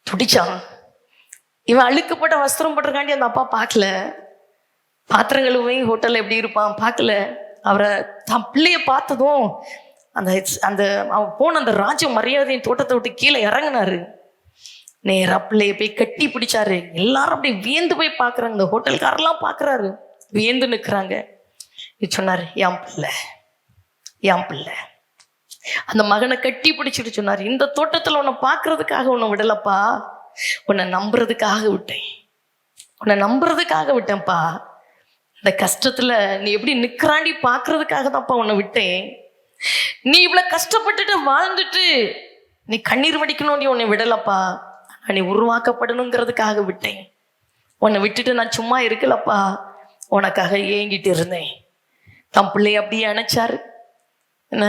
S1: துடிச்சான். இவன் அழுக்கப்பட்ட வஸ்திரம் போட்டிருக்காண்டி அந்த அப்பா பார்க்கல. பாத்திரங்களுமே ஹோட்டலில் எப்படி இருப்பான் பார்க்கல. அவரை தன் பிள்ளைய பார்த்ததும் அந்த அந்த அவன் போன அந்த ராஜ மரியாதையின் தோட்டத்தை விட்டு கீழே இறங்கினாரு. நேரா பிள்ளைய போய் கட்டி பிடிச்சாரு. எல்லாரும் அப்படியே வியந்து போய் பார்க்குறாங்க. இந்த ஹோட்டல்காரெல்லாம் பார்க்குறாரு, வியந்து நிற்கிறாங்க. சொன்னாரு, என் பிள்ளை, என் பிள்ளை. அந்த மகனை கட்டி பிடிச்சிட்டு சொன்னார், இந்த தோட்டத்தில் உன்னை பார்க்கறதுக்காக உன்னை விடலப்பா, உன்னை நம்புறதுக்காக விட்டேன், உன்னை நம்புறதுக்காக விட்டேன்ப்பா. இந்த கஷ்டத்துல நீ எப்படி நிற்கிறாண்டி பார்க்கறதுக்காக தான்ப்பா உன்னை விட்டேன். நீ இவ்வளவு கஷ்டப்பட்டுட்டு வாழ்ந்துட்டு நீ கண்ணீர் வடிக்கணும், உன்னை விடலப்பா. நீ உருவாக்கப்படணுங்கிறதுக்காக விட்டேன். உன்னை விட்டுட்டு நான் சும்மா இருக்கலப்பா, உனக்காக ஏங்கிட்டு இருந்தேன். தன் பிள்ளைய அப்படியே அணைச்சாரு. என்ன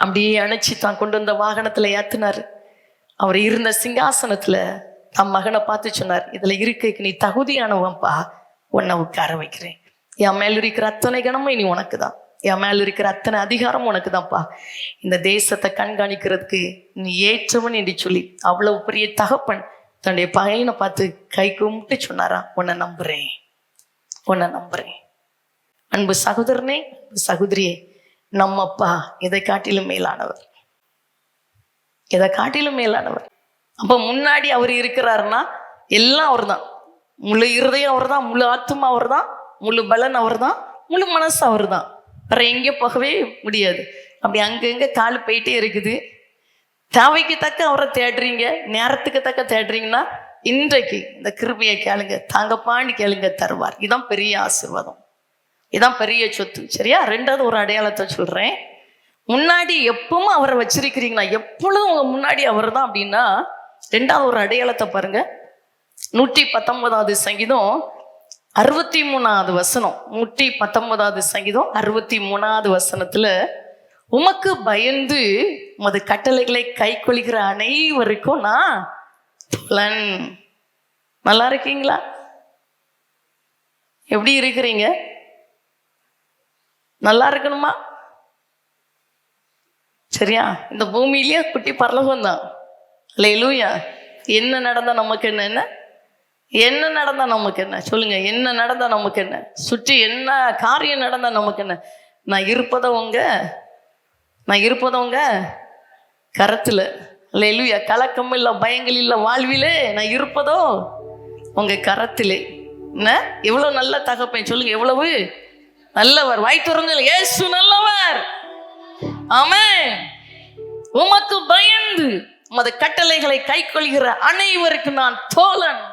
S1: அப்படியே அணைச்சி தான் கொண்டு வந்த வாகனத்துல ஏத்துனாரு. அவர் இருந்த சிங்காசனத்துல தன் மகனை பார்த்து சொன்னார், இதுல இருக்க நீ தகுதியானவன்பா, உன்னை உட்கார வைக்கிறேன். என் மேல இருக்கிற அத்தனை கணமும் இனி உனக்கு தான், என் மேல இருக்கிற அத்தனை அதிகாரம் உனக்கு தான்ப்பா. இந்த தேசத்தை கண்காணிக்கிறதுக்கு நீ ஏற்றவன் என்று சொல்லி அவ்வளவு பெரிய தகப்பன் தன்னுடைய பையனை பார்த்து கை கும்பிட்டு சொன்னாரா, உன்னை நம்புறேன், உன்னை நம்புறேன். அன்பு சகோதரனே, சகோதரியே, நம்ம அப்பா எதை காட்டிலும் மேலானவர், எதை காட்டிலும் மேலானவர். அப்ப முன்னாடி அவர் இருக்கிறாருன்னா எல்லாம் அவர் தான். முழு இருதயம் அவர் தான், முழு ஆத்மா அவர் தான், முழு பலன் அவர் தான், முழு மனசு அவர் தான். வேற எங்கே போகவே முடியாது. அப்படி அங்கங்க கால் போயிட்டே இருக்குது. தேவைக்கு தக்க அவரை தேடுறீங்க, நேரத்துக்கு தக்க தேடுறீங்கன்னா இன்றைக்கு இந்த கிருபையை கேளுங்க, தாங்கப்பாண்டி கேளுங்க, தருவார். இதுதான் பெரிய ஆசீர்வாதம், இதான் பெரிய சொத்து. சரியா? ரெண்டாவது ஒரு அடையாளத்தை சொல்றேன். முன்னாடி எப்பவும் அவரை வச்சிருக்கிறீங்கன்னா, எப்பொழுதும் உங்க முன்னாடி அவர் தான் அப்படின்னா, ரெண்டாவது ஒரு அடையாளத்தை பாருங்க. 119வது சங்கீதம் 63வது வசனம். 119வது சங்கீதம் 63வது வசனத்துல, உமக்கு பயந்து உமது கட்டளைகளை கை கொள்கிற அனைவருக்கும் நான் புலன். நல்லா இருக்கீங்களா? எப்படி இருக்கிறீங்க? நல்லா இருக்கணுமா? சரியா? இந்த பூமியிலேயே குட்டி பரலோகம் தான். அல்லேலூயா. என்ன நடந்தா நமக்கு என்ன? என்ன என்ன நடந்தா நமக்கு என்ன? சொல்லுங்க, என்ன நடந்தா நமக்கு என்ன? சுற்றி என்ன காரியம் நடந்தா நமக்கு என்ன? நான் இருப்பதவங்க கரத்துல. அல்லேலூயா. கலக்கம் இல்லை, பயங்கள் இல்லை வாழ்விலே. நான் இருப்பதோ உங்க கரத்திலே. என்ன எவ்வளவு நல்ல தகப்பேன் சொல்லுங்க, எவ்வளவு நல்லவர். வாய் திறந்து இயேசு நல்லவர். ஆமென். உமக்கு பயந்து உமது கட்டளைகளை கை கொள்கிற அனைவருக்கு நான் தோழன்.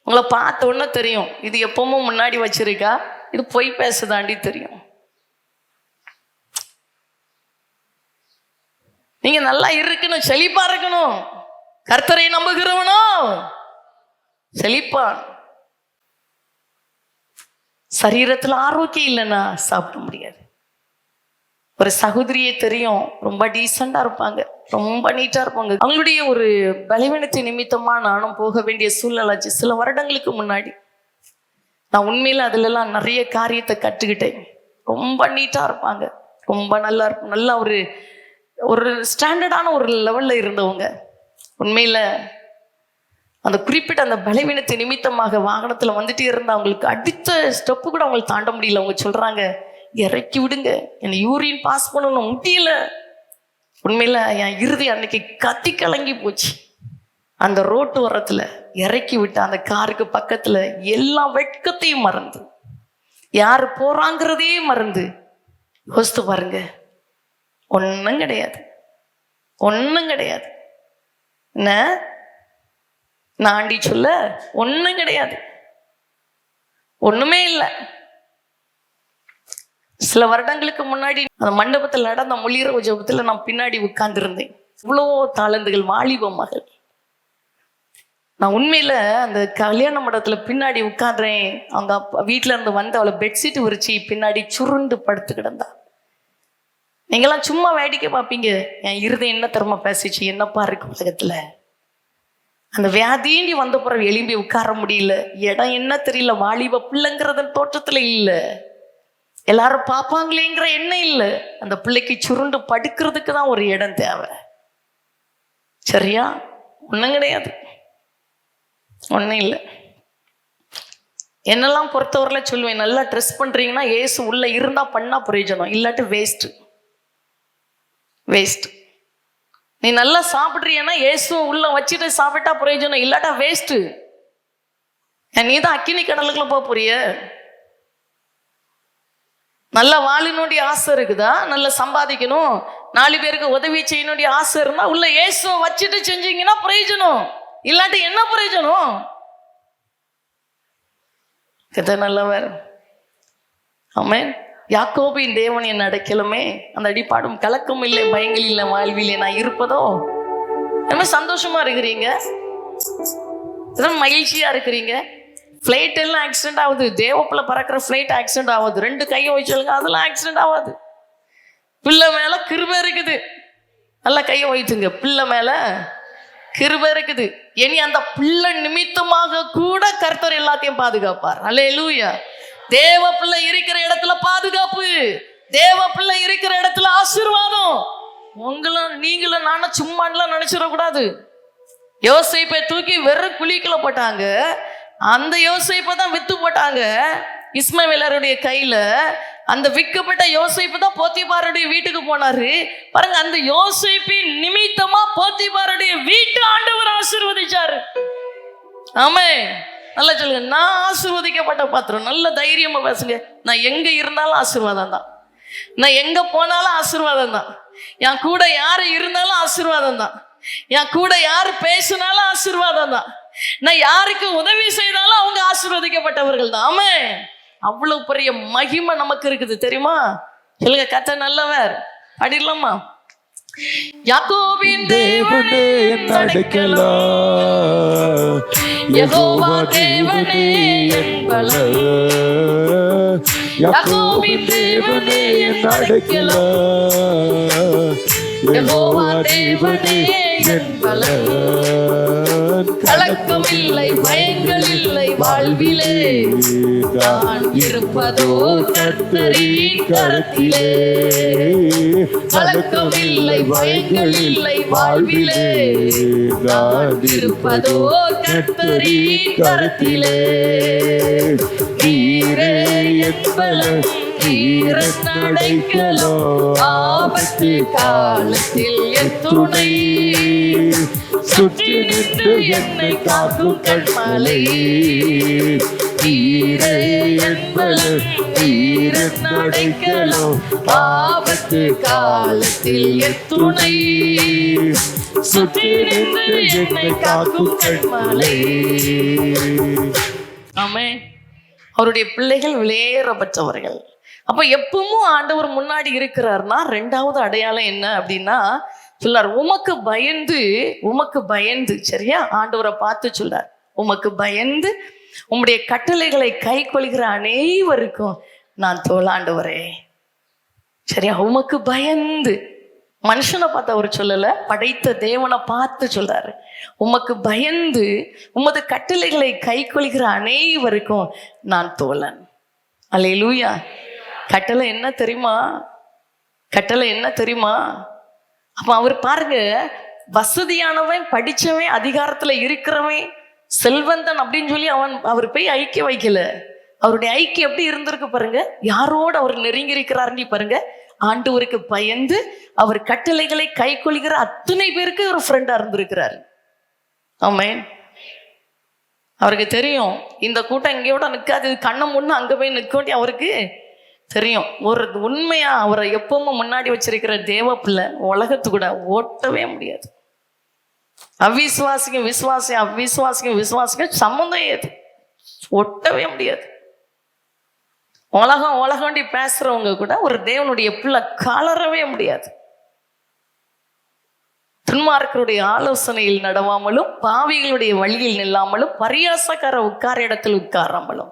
S1: உங்களை பார்த்த உடனே தெரியும், இது எப்பவும் முன்னாடி வச்சிருக்கா, இது பொய் பேசுதாண்டி தெரியும். நீங்க நல்லா இருக்கணும், செழிப்பா இருக்கணும். கர்த்தரை நம்புகிறவனோ செழிப்பான். சரீரத்துல ஆரோக்கியம் இல்லைன்னா சாப்பிட முடியாது. ஒரு சகோதரியே தெரியும், ரொம்ப டீசெண்டா இருப்பாங்க, ரொம்ப நீட்டா இருப்பாங்க. அவங்களுடைய ஒரு பலவீனத்தை நிமித்தமா நானும் போக வேண்டிய சூழ்நிலை சில வருடங்களுக்கு முன்னாடி. நான் உண்மையில அதுல எல்லாம் நிறைய காரியத்தை கற்றுக்கிட்டேன். ரொம்ப நீட்டா இருப்பாங்க, ரொம்ப நல்லா இருக்கும், நல்லா ஒரு ஸ்டாண்டர்டான ஒரு லெவல்ல இருந்தவங்க. உண்மையில அந்த குறிப்பிட்ட அந்த பலவீனத்தை நிமித்தமாக வாகனத்துல வந்துட்டே இருந்த அவங்களுக்கு அடுத்த ஸ்டெப்பு கூட அவங்களுக்கு தாண்ட முடியல. அவங்க சொல்றாங்க, இறக்கி விடுங்க, என்னை யூரின் பாஸ் பண்ணணும், முடியல. உண்மையில என் இறுதி அன்னைக்கு கத்தி கலங்கி போச்சு. அந்த ரோட்டு ஓரத்துல இறக்கி விட்டு அந்த காருக்கு பக்கத்துல எல்லா வெட்கத்தையும் மறந்து, யாரு போறாங்கிறதே மறந்து, யோசித்து பாருங்க, ஒன்றும் கிடையாது, ஒன்றும் கிடையாது. என்ன நான் ஆண்டி சொல்ல ஒன்றும் கிடையாது, ஒண்ணுமே இல்லை. சில வருடங்களுக்கு முன்னாடி அந்த மண்டபத்தில் நடந்த முள்ளிரவு ஜெபத்தில் நான் பின்னாடி உட்கார்ந்துருந்தேன். இவ்வளோ தாளந்துகள், வாலிப மகள். நான் உண்மையில அந்த கல்யாண மண்டபத்துல பின்னாடி உட்கார்றேன். அவங்க அப்பா வீட்டுல இருந்து வந்து அவளை பெட்ஷீட் விரிச்சு பின்னாடி சுருண்டு படுத்து கிடந்தா. நீங்கெல்லாம் சும்மா வேடிக்கை பார்ப்பீங்க. என் இருதயம் என்ன தரமா பேசிச்சு, என்னப்பா இருக்கு உலகத்துல. அந்த வியாதிண்டி வந்த பிறகு எலும்பி உட்கார முடியல. இடம் என்ன தெரியல, வாலிப பிள்ளைங்கிறது தோற்றத்துல இல்லை, எல்லாரும் பார்ப்பாங்களேங்கிற எண்ணம் இல்லை. அந்த பிள்ளைக்கு சுருண்டு படுக்கிறதுக்கு தான் ஒரு இடம் தேவை. சரியா? ஒன்றும் கிடையாது, ஒன்றும் இல்லை. என்னெல்லாம் பொறுத்தவரையில சொல்லுவேன், நல்லா ட்ரெஸ் பண்ணுறீங்கன்னா ஏசு உள்ள இருந்தால் பண்ணால் பிரயோஜனம், இல்லாட்டி வேஸ்ட்டு வேஸ்ட். நீ நல்லா சாப்பிட்றீன்னா ஏசு உள்ள வச்சுட்டு சாப்பிட்டா பிரயோஜனம், இல்லாட்டா வேஸ்ட்டு. நீ தான் அக்கினி கடலுக்குள்ள போக போறிய. நல்லா வாழணுடைய ஆசை இருக்குதா, நல்லா சம்பாதிக்கணும், 4 பேருக்கு உதவி செய்யணுடைய ஆசை இருந்தா உள்ள இயேசுவை வச்சுட்டு செஞ்சீங்கன்னா பிரயோஜனம், இல்லாட்டி என்ன பிரயோஜனம்? கதை நல்லவர். ஆமென். யாக்கோபின் தேவன் என் அடைக்கலமே, அந்த அடிப்பாடும் கலக்கம் இல்லை, பயங்கள் இல்லை, வாழ்விலே நான் இருப்பதோ. ரொம்ப சந்தோஷமா இருக்கிறீங்க, மகிழ்ச்சியா இருக்கிறீங்க. ஃப்ளைட் எல்லாம் ஆக்சிடென்ட் ஆகுது, தேவப்புல பறக்கிற ஃப்ளைட் ஆக்சிடென்ட் ஆகுது. 2 கையை வச்சுங்க, அதெல்லாம் ஆக்சிடென்ட் ஆகாது. பிள்ளை மேல கிருபை இருக்குது, நல்லா கையை வைத்துங்க. பிள்ளை மேல கிருபை இருக்குது. இனி அந்த பிள்ளை நிமித்தமாக கூட கர்த்தர் எல்லாத்தையும் பாதுகாப்பார். அல்லேலூயா. தேவ பிள்ளை இருக்கிற இடத்துல பாதுகாப்பு, தேவ பிள்ளை இருக்கிற இடத்துல ஆசீர்வாதம். உங்களும் நீங்களும் நானும் சும்மாலாம் நினைச்சிடக்கூடாது. யோசேப்பை தூக்கி வெறும் குழிக்குள்ள போட்டாங்க. அந்த யோசேப்பை தான் வித்து போட்டாங்க இஸ்மவேலருடைய கையில. அந்த விற்கப்பட்ட யோசேப்பு தான் போத்திபாருடைய வீட்டுக்கு போனாரு. பாருங்க, அந்த யோசேப்பின் நிமித்தமா போத்திபாருடைய வீட்டு ஆண்டவர் ஆசீர்வதிச்சாரு. ஆமென். நல்லா சொல்லுங்க, நான் ஆசீர்வதிக்கப்பட்ட பாத்திரம். நல்ல தைரியமா பேசுங்க. நான் எங்க இருந்தாலும் ஆசீர்வாதம் தான், நான் எங்க போனாலும் ஆசீர்வாதம் தான், என் கூட யாரு இருந்தாலும் ஆசீர்வாதம் தான், என் கூட யாரு பேசினாலும் ஆசீர்வாதம் தான், நான் யாருக்கு உதவி செய்தாலும் அவங்க ஆசீர்வதிக்கப்பட்டவர்கள் தான். ஆமென். அவ்வளவு பெரிய மகிமை நமக்கு இருக்குது தெரியுமா? சொல்லுங்க, கர்த்தர் நல்லவர். பாடிடலாமா? யாக்கோபின் தேவனே என் அடைக்கலம், யெகோவா தேவனே என் பலம். யாக்கோபின் தேவனே என் அடைக்கலம், யெகோவா தேவனே என் பலம். கலக்கம் இல்லை, பயங்கள் இல்லை, வாழ்விலே நான் இருப்பதோ கர்த்தரின் கரத்திலே. கலக்கம் இல்லை, பயங்கள் இல்லை, வாழ்விலே நான் இருப்பதோ கர்த்தரின் கரத்திலே. நீரே என் பலம், நீரன் அடைக்கலம், ஆபத்து காலத்தில் என் துணை. சுற்றி நின்று என்னை காக்கும் கண்மலை. நீரே என் பலம், நீரன் அடைக்கலம், ஆபத்து காலத்தில் என் துணை. சுற்றி நின்று என்னை காக்கும் கண்மலை. ஆமென். அவருடைய பிள்ளைகள் விலையேறப்பட்டவர்கள். அப்ப எப்பவும் ஆண்டவர் முன்னாடி இருக்கிறார்னா 2வது அடையாளம் என்ன அப்படின்னா சொல்லார், உமக்கு பயந்து, உமக்கு பயந்து. சரியா? ஆண்டவரை பார்த்து சொல்லார், உமக்கு பயந்து உம்முடைய கட்டளைகளை கை கொள்கிற அனைவருக்கும் நான் தோளாண்டவரே. சரியா? உமக்கு பயந்து. மனுஷனை பார்த்து அவர் சொல்லல, படைத்த தேவனை பார்த்து சொல்றாரு, உமக்கு பயந்து உமது கட்டளைகளை கை கொள்கிற அனைவருக்கும் நான் தோழன். அல்லேலூயா. கட்டளை என்ன தெரியுமா? கட்டளை என்ன தெரியுமா? அப்ப அவர் பாருங்க, வசதியானவன், படிச்சவன், அதிகாரத்துல இருக்கிறவன், செல்வந்தன் அப்படின்னு சொல்லி அவர் போய் ஐக்கியம் வைக்கல. அவருடைய ஐக்கியம் எப்படி இருந்திருக்கு பாருங்க. யாரோடு அவர் நெருங்கி இருக்கிறாருன்னு பாருங்க. ஆண்டவருக்கு பயந்து அவர் கட்டளைகளை கை கொள்கிற அத்தனை பேருக்கு ஒரு ஃப்ரெண்டா இருந்திருக்கிறாரு. ஆமென். அவருக்கு தெரியும் இந்த கூட்டம் இங்கேயோட நிற்காது, கண்ணை முன்னு அங்க போய் நிற்க வேண்டிய அவருக்கு தெரியும். ஒரு உண்மையா அவரை எப்பவும் முன்னாடி வச்சிருக்கிற தேவ பிள்ளை உலகத்து கூட ஓட்டவே முடியாது. அவிசுவாசிக்கும் விசுவாசிக்கும் சம்மந்தம் ஏது, ஒட்டவே முடியாது. உலகண்டி பேசுறவங்க கூட ஒரு தேவனுடைய பிள்ளை கலரவே முடியாது. துன்மார்க்கருடைய ஆலோசனையில் நடவாமலும் பாவிகளுடைய வழியில் நில்லாமலும் பரியாசக்கார உட்கார இடத்தில் உட்காராமலும்.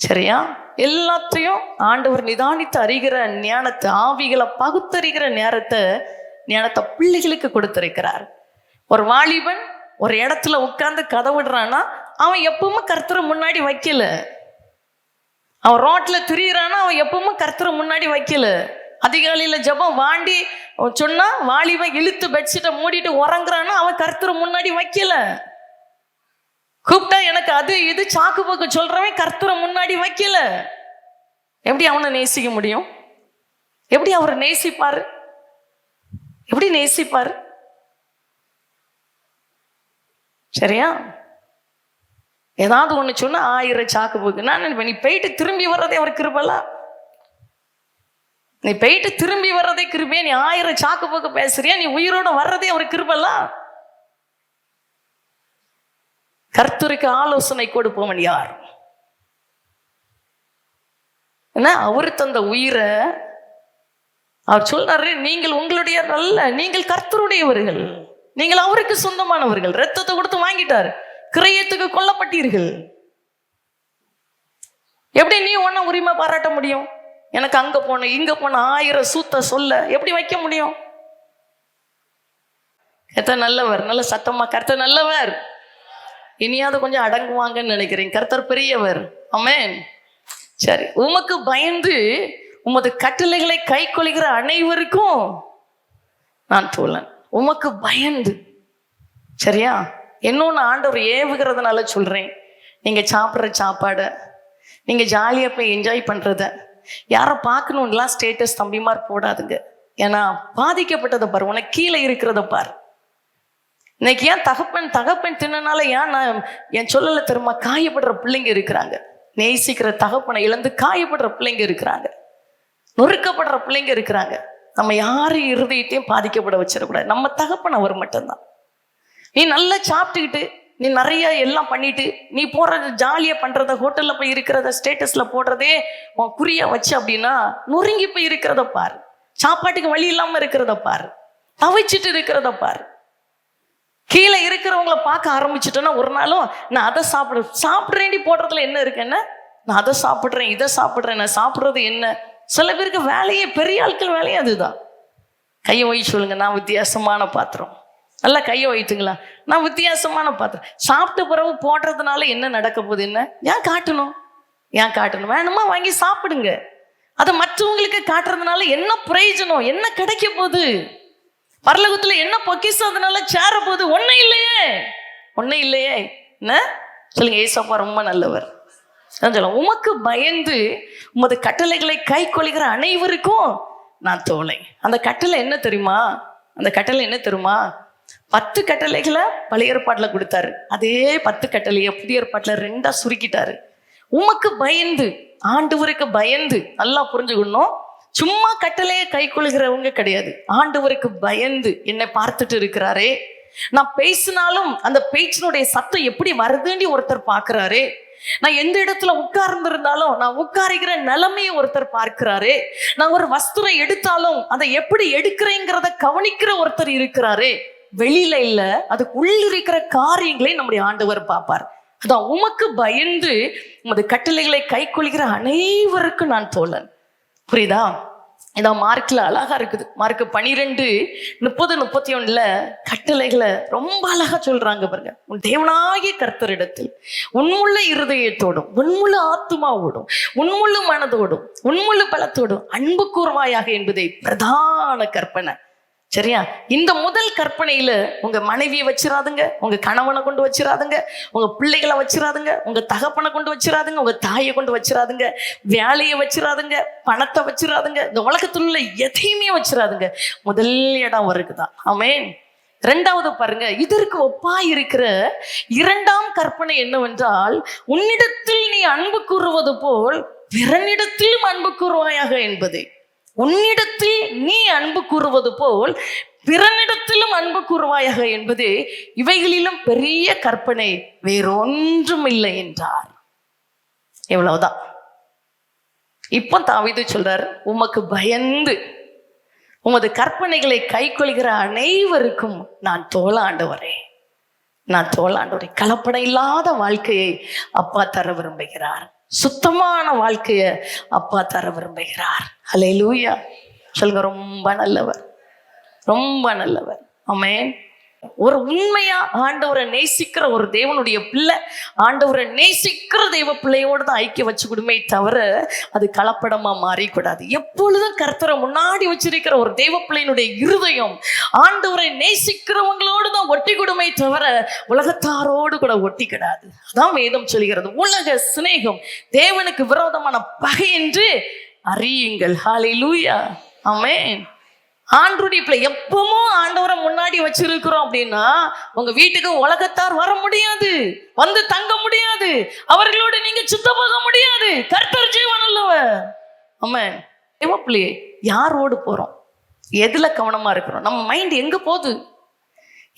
S1: சரியா? எல்லாத்தையும் ஆண்டவர் நிதானித்து அறிகிற ஞானத்தை, ஆவிகளை பகுத்தறிகிற ஞானத்தை பிள்ளைகளுக்கு கொடுத்திருக்கிறார். ஒரு வாலிபன் ஒரு இடத்துல உட்கார்ந்து கதவிடுறான்னா அவன் எப்பவுமே கர்த்தரை முன்னாடி வைக்கல. அவன் ரோட்ல திரியிறான்னா அவன் எப்பவுமே கர்த்தரை முன்னாடி வைக்கல. அதிகாலையில ஜெபம் வாண்டி சொன்னா வாலிபன் இழுத்து பெட்ஷீட்டை மூடிட்டு உறங்குறான்னா அவன் கர்த்தரை முன்னாடி வைக்கல. கூப்பிட்டா எனக்கு அது இது சாக்கு போக்கு சொல்றவன் கர்த்தரை முன்னாடி வைக்கல. எப்படி அவனை நேசிக்க முடியும்? எப்படி அவரை நேசிப்பாரு? எப்படி நேசிப்பாரு? சரியா? ஏதாவது ஒண்ணு சொன்னா 1000 சாக்கு போக்கு. நான் நீ போயிட்டு திரும்பி வர்றதே அவர் கிருபலா? நீ போயிட்டு திரும்பி வர்றதே கிருபையா? நீ 1000 சாக்கு போக்கு பேசுறியா? நீ உயிரோட வர்றதே அவர் கிருபலா? கர்த்தருக்கு ஆலோசனை கொடுப்பவன் யார்? என்ன அவர் தந்த உயிரை அவர் சொல்றாரு, நீங்கள் உங்களுடைய அல்ல, நீங்கள் கர்த்தருடையவர்கள், நீங்கள் அவருக்கு சொந்தமானவர்கள். ரத்தத்தை கொடுத்து வாங்கிட்டார், கிரயத்துக்கு கொல்லப்பட்டீர்கள். எப்படி நீ ஒன்ன உரிமை பாராட்ட முடியும்? எனக்கு அங்க போன இங்க போன 1000 சூத்த சொல்ல எப்படி வைக்க முடியும்? கர்த்தர் நல்லவர். நல்ல சத்தமா கர்த்தர் நல்லவர். இனியாவது கொஞ்சம் அடங்குவாங்கன்னு நினைக்கிறேன். கர்த்தர் பெரியவர். ஆமென். சரி, உமக்கு பயந்து உமது கட்டளைகளை கை கொள்கிற அனைவருக்கும் நான் தோழன். உமக்கு பயந்து. சரியா? இன்னொன்று ஆண்டவர் ஏவுகிறதுனால சொல்றேன், நீங்க சாப்பிட்ற சாப்பாடை, நீங்க ஜாலியா போய் என்ஜாய் பண்றத, யாரை பார்க்கணும்லாம் ஸ்டேட்டஸ் தம்பிமார் போடாதுங்க. ஏன்னா பாதிக்கப்பட்டதை பாரு, உனக்கு கீழே இருக்கிறத பாரு. இன்னைக்கு ஏன் தகப்பன் தின்னனால ஏன் நான் என் சொல்லலை தெரியுமா? காயப்படுற பிள்ளைங்க இருக்கிறாங்க. நேசிக்கிற தகப்பனை இழந்து காயப்படுற பிள்ளைங்க இருக்கிறாங்க, நொறுக்கப்படுற பிள்ளைங்க இருக்கிறாங்க. நம்ம யாரும் இருதயத்தையும் பாதிக்கப்பட வச்சிடக்கூடாது. நம்ம தகப்பன் அவர் மட்டும்தான். நீ நல்லா சாப்பிட்டுக்கிட்டு, நீ நிறைய எல்லாம் பண்ணிட்டு, நீ போறது ஜாலியா பண்றத, ஹோட்டல்ல போய் இருக்கிறத ஸ்டேட்டஸ்ல போடுறதே உன் குறிய வச்சு அப்படின்னா நொறுங்கி போய் இருக்கிறத பாரு. சாப்பாட்டுக்கு வழி இல்லாம இருக்கிறத பாரு. தவிச்சிட்டு இருக்கிறத பாரு. கீழே இருக்கிறவங்கள பார்க்க ஆரம்பிச்சுட்டோன்னா ஒரு நாளும் நான் அதை சாப்பிட்றேன்டி போடுறதுல என்ன இருக்குன்னு, நான் அதை சாப்பிட்றேன், இதை சாப்பிட்றேன், நான் சாப்பிட்றது என்ன? சில பேருக்கு வேலையே, பெரிய ஆட்கள் வேலையே அதுதான். கையை வை சொல்லுங்க, நான் வித்தியாசமான பாத்திரம். நல்லா கையை வைத்துங்களா, நான் வித்தியாசமான பாத்திரம். சாப்பிட்ட பிறகு போடுறதுனால என்ன நடக்க போகுது? என்ன ஏன் காட்டணும்? வேணுமா வாங்கி சாப்பிடுங்க. அதை மற்றவங்களுக்கு காட்டுறதுனால என்ன பிரயோஜனம்? என்ன கிடைக்க போகுது? பரலோகத்துல என்ன பொக்கிஷம் அதனால சேர போகுது? ஒன்னும் இல்லையே. என்ன சொல்லுங்க? ஏசப்பா ரொம்ப நல்லவர். உமக்கு பயந்து உமது கட்டளைகளை கை கொள்கிற அனைவருக்கும் நான் தோழை. அந்த கட்டளை என்ன தெரியுமா? 10 கட்டளைகளை பழைய ஏற்பாட்டுல கொடுத்தாரு. அதே 10 கட்டளையை புதிய ஏற்பாட்டுல 2ஆ சுருக்கிட்டாரு. உமக்கு பயந்து, ஆண்டவருக்கு பயந்து. நல்லா புரிஞ்சுக்கணும், சும்மா கட்டளையை கை கொள்கிறவங்க கிடையாது. ஆண்டவருக்கு பயந்து என்னை பார்த்துட்டு இருக்கிறாரே, நான் பேசினாலும் அந்த பேச்சினுடைய சத்தம் எப்படி வருதுன்னு ஒருத்தர் பார்க்கிறாரே, நான் எந்த இடத்துல உட்கார்ந்திருந்தாலும் நான் உட்காருகிற நிலைமையை ஒருத்தர் பார்க்கிறாரே, நான் ஒரு வஸ்திரம் எடுத்தாலும் அதை எப்படி எடுக்கிறேங்கிறத கவனிக்கிற ஒருத்தர் இருக்கிறாரே. வெளியில இல்ல, அதுக்கு உள்ளிருக்கிற காரியங்களை நம்முடைய ஆண்டவர் பார்ப்பார். அதான் உமக்கு பயந்து உமது கட்டளைகளை கை கொள்கிற அனைவருக்கும் நான் தோழன். புரியுதா? இதான் மார்க்ல அழகா இருக்குது. மார்க் 12:30-31 கட்டளைகளை ரொம்ப அழகா சொல்றாங்க பாருங்க. உன் தேவனாகிய கர்த்தரிடத்தில் உன்முள்ள இருதயத்தோடும், உன்முள்ள ஆத்துமாவோடும், உன்முள்ள மனதோடும், உன்முள்ள பலத்தோடும் அன்பு கூர்வாயாக என்பதை பிரதான கற்பனை. சரியா? இந்த முதல் கற்பனையில உங்க மனைவியை வச்சிடாதுங்க, உங்க கணவனை கொண்டு வச்சிடாதுங்க, உங்க பிள்ளைகளை வச்சிடாதுங்க, உங்க தகப்பனை கொண்டு வச்சிடாதுங்க, உங்க தாயை கொண்டு வச்சிடாதுங்க, வேலையை வச்சிடாதுங்க, பணத்தை வச்சிடாதுங்க, இந்த உலகத்துல உள்ள எதையுமே வச்சிடாதுங்க. முதல் இடம் வருக்குதான். ஆமென். 2வது பாருங்க, இதற்கு ஒப்பா இருக்கிற 2ஆம் கற்பனை என்னவென்றால், உன்னிடத்தில் நீ அன்பு கூறுவது போல் பிறனிடத்திலும் அன்பு கூறுவாயாக என்பது. உன்னிடத்தில் நீ அன்பு கூறுவது போல் பிறனிடத்திலும் அன்பு கூறுவாயாக என்பது இவைகளிலும் பெரிய கற்பனை வேறொன்றும் இல்லை என்றார். எவ்வளவுதான். இப்போ தாவீது சொல்றார், உமக்கு பயந்து உமது கற்பனைகளை கைக்கொள்கிற அனைவருக்கும் நான் தோளாண்டவரே, நான் தோளாண்டவரே. கலப்படம் இல்லாத வாழ்க்கையை அப்பா தர விரும்புகிறார். சுத்தமான வாழ்க்கையை அப்பா தர விரும்புகிறார். அல்லேலூயா சொல்லுங்க. ரொம்ப நல்லவர், ரொம்ப நல்லவர். ஆமென். ஒரு உண்மையா ஆண்டவரை நேசிக்கிற ஒரு தேவனுடைய பிள்ளை ஆண்டவரை நேசிக்கிற தெய்வ பிள்ளையோடு தான் ஐக்கிய வச்சு கொடுமே தவிர அது கலப்படமா மாறிக்கூடாது. எப்பொழுதும் கர்த்தரை முன்னாடி வச்சிருக்கிற ஒரு தெய்வ பிள்ளையினுடைய இருதயம் ஆண்டவரை நேசிக்கிறவங்களோடு தான் ஒட்டி கொடுமே தவிர உலகத்தாரோடு கூட ஒட்டி கிடாது. அதான் வேதம் சொல்கிறது, உலக சிநேகம் தேவனுக்கு விரோதமான பகை என்று அறியுங்கள். ஹல்லேலூயா. ஆமென். ஆண்டவருடைய பிள்ளை எப்பவும் ஆண்டவரை முன்னாடி வச்சிருக்கிறோம் அப்படின்னா உங்க வீட்டுக்கு உலகத்தார் வர முடியாது, வந்து தங்க முடியாது, அவர்களோடு நீங்க சுத்தமாக முடியாது. கர்த்தர் ஜீவன் அல்லவர். ஆமென். தேவ பிள்ளையே, யாரோடு போறோம், எதுல கவனமா இருக்கிறோம், நம்ம மைண்ட் எங்க போகுது,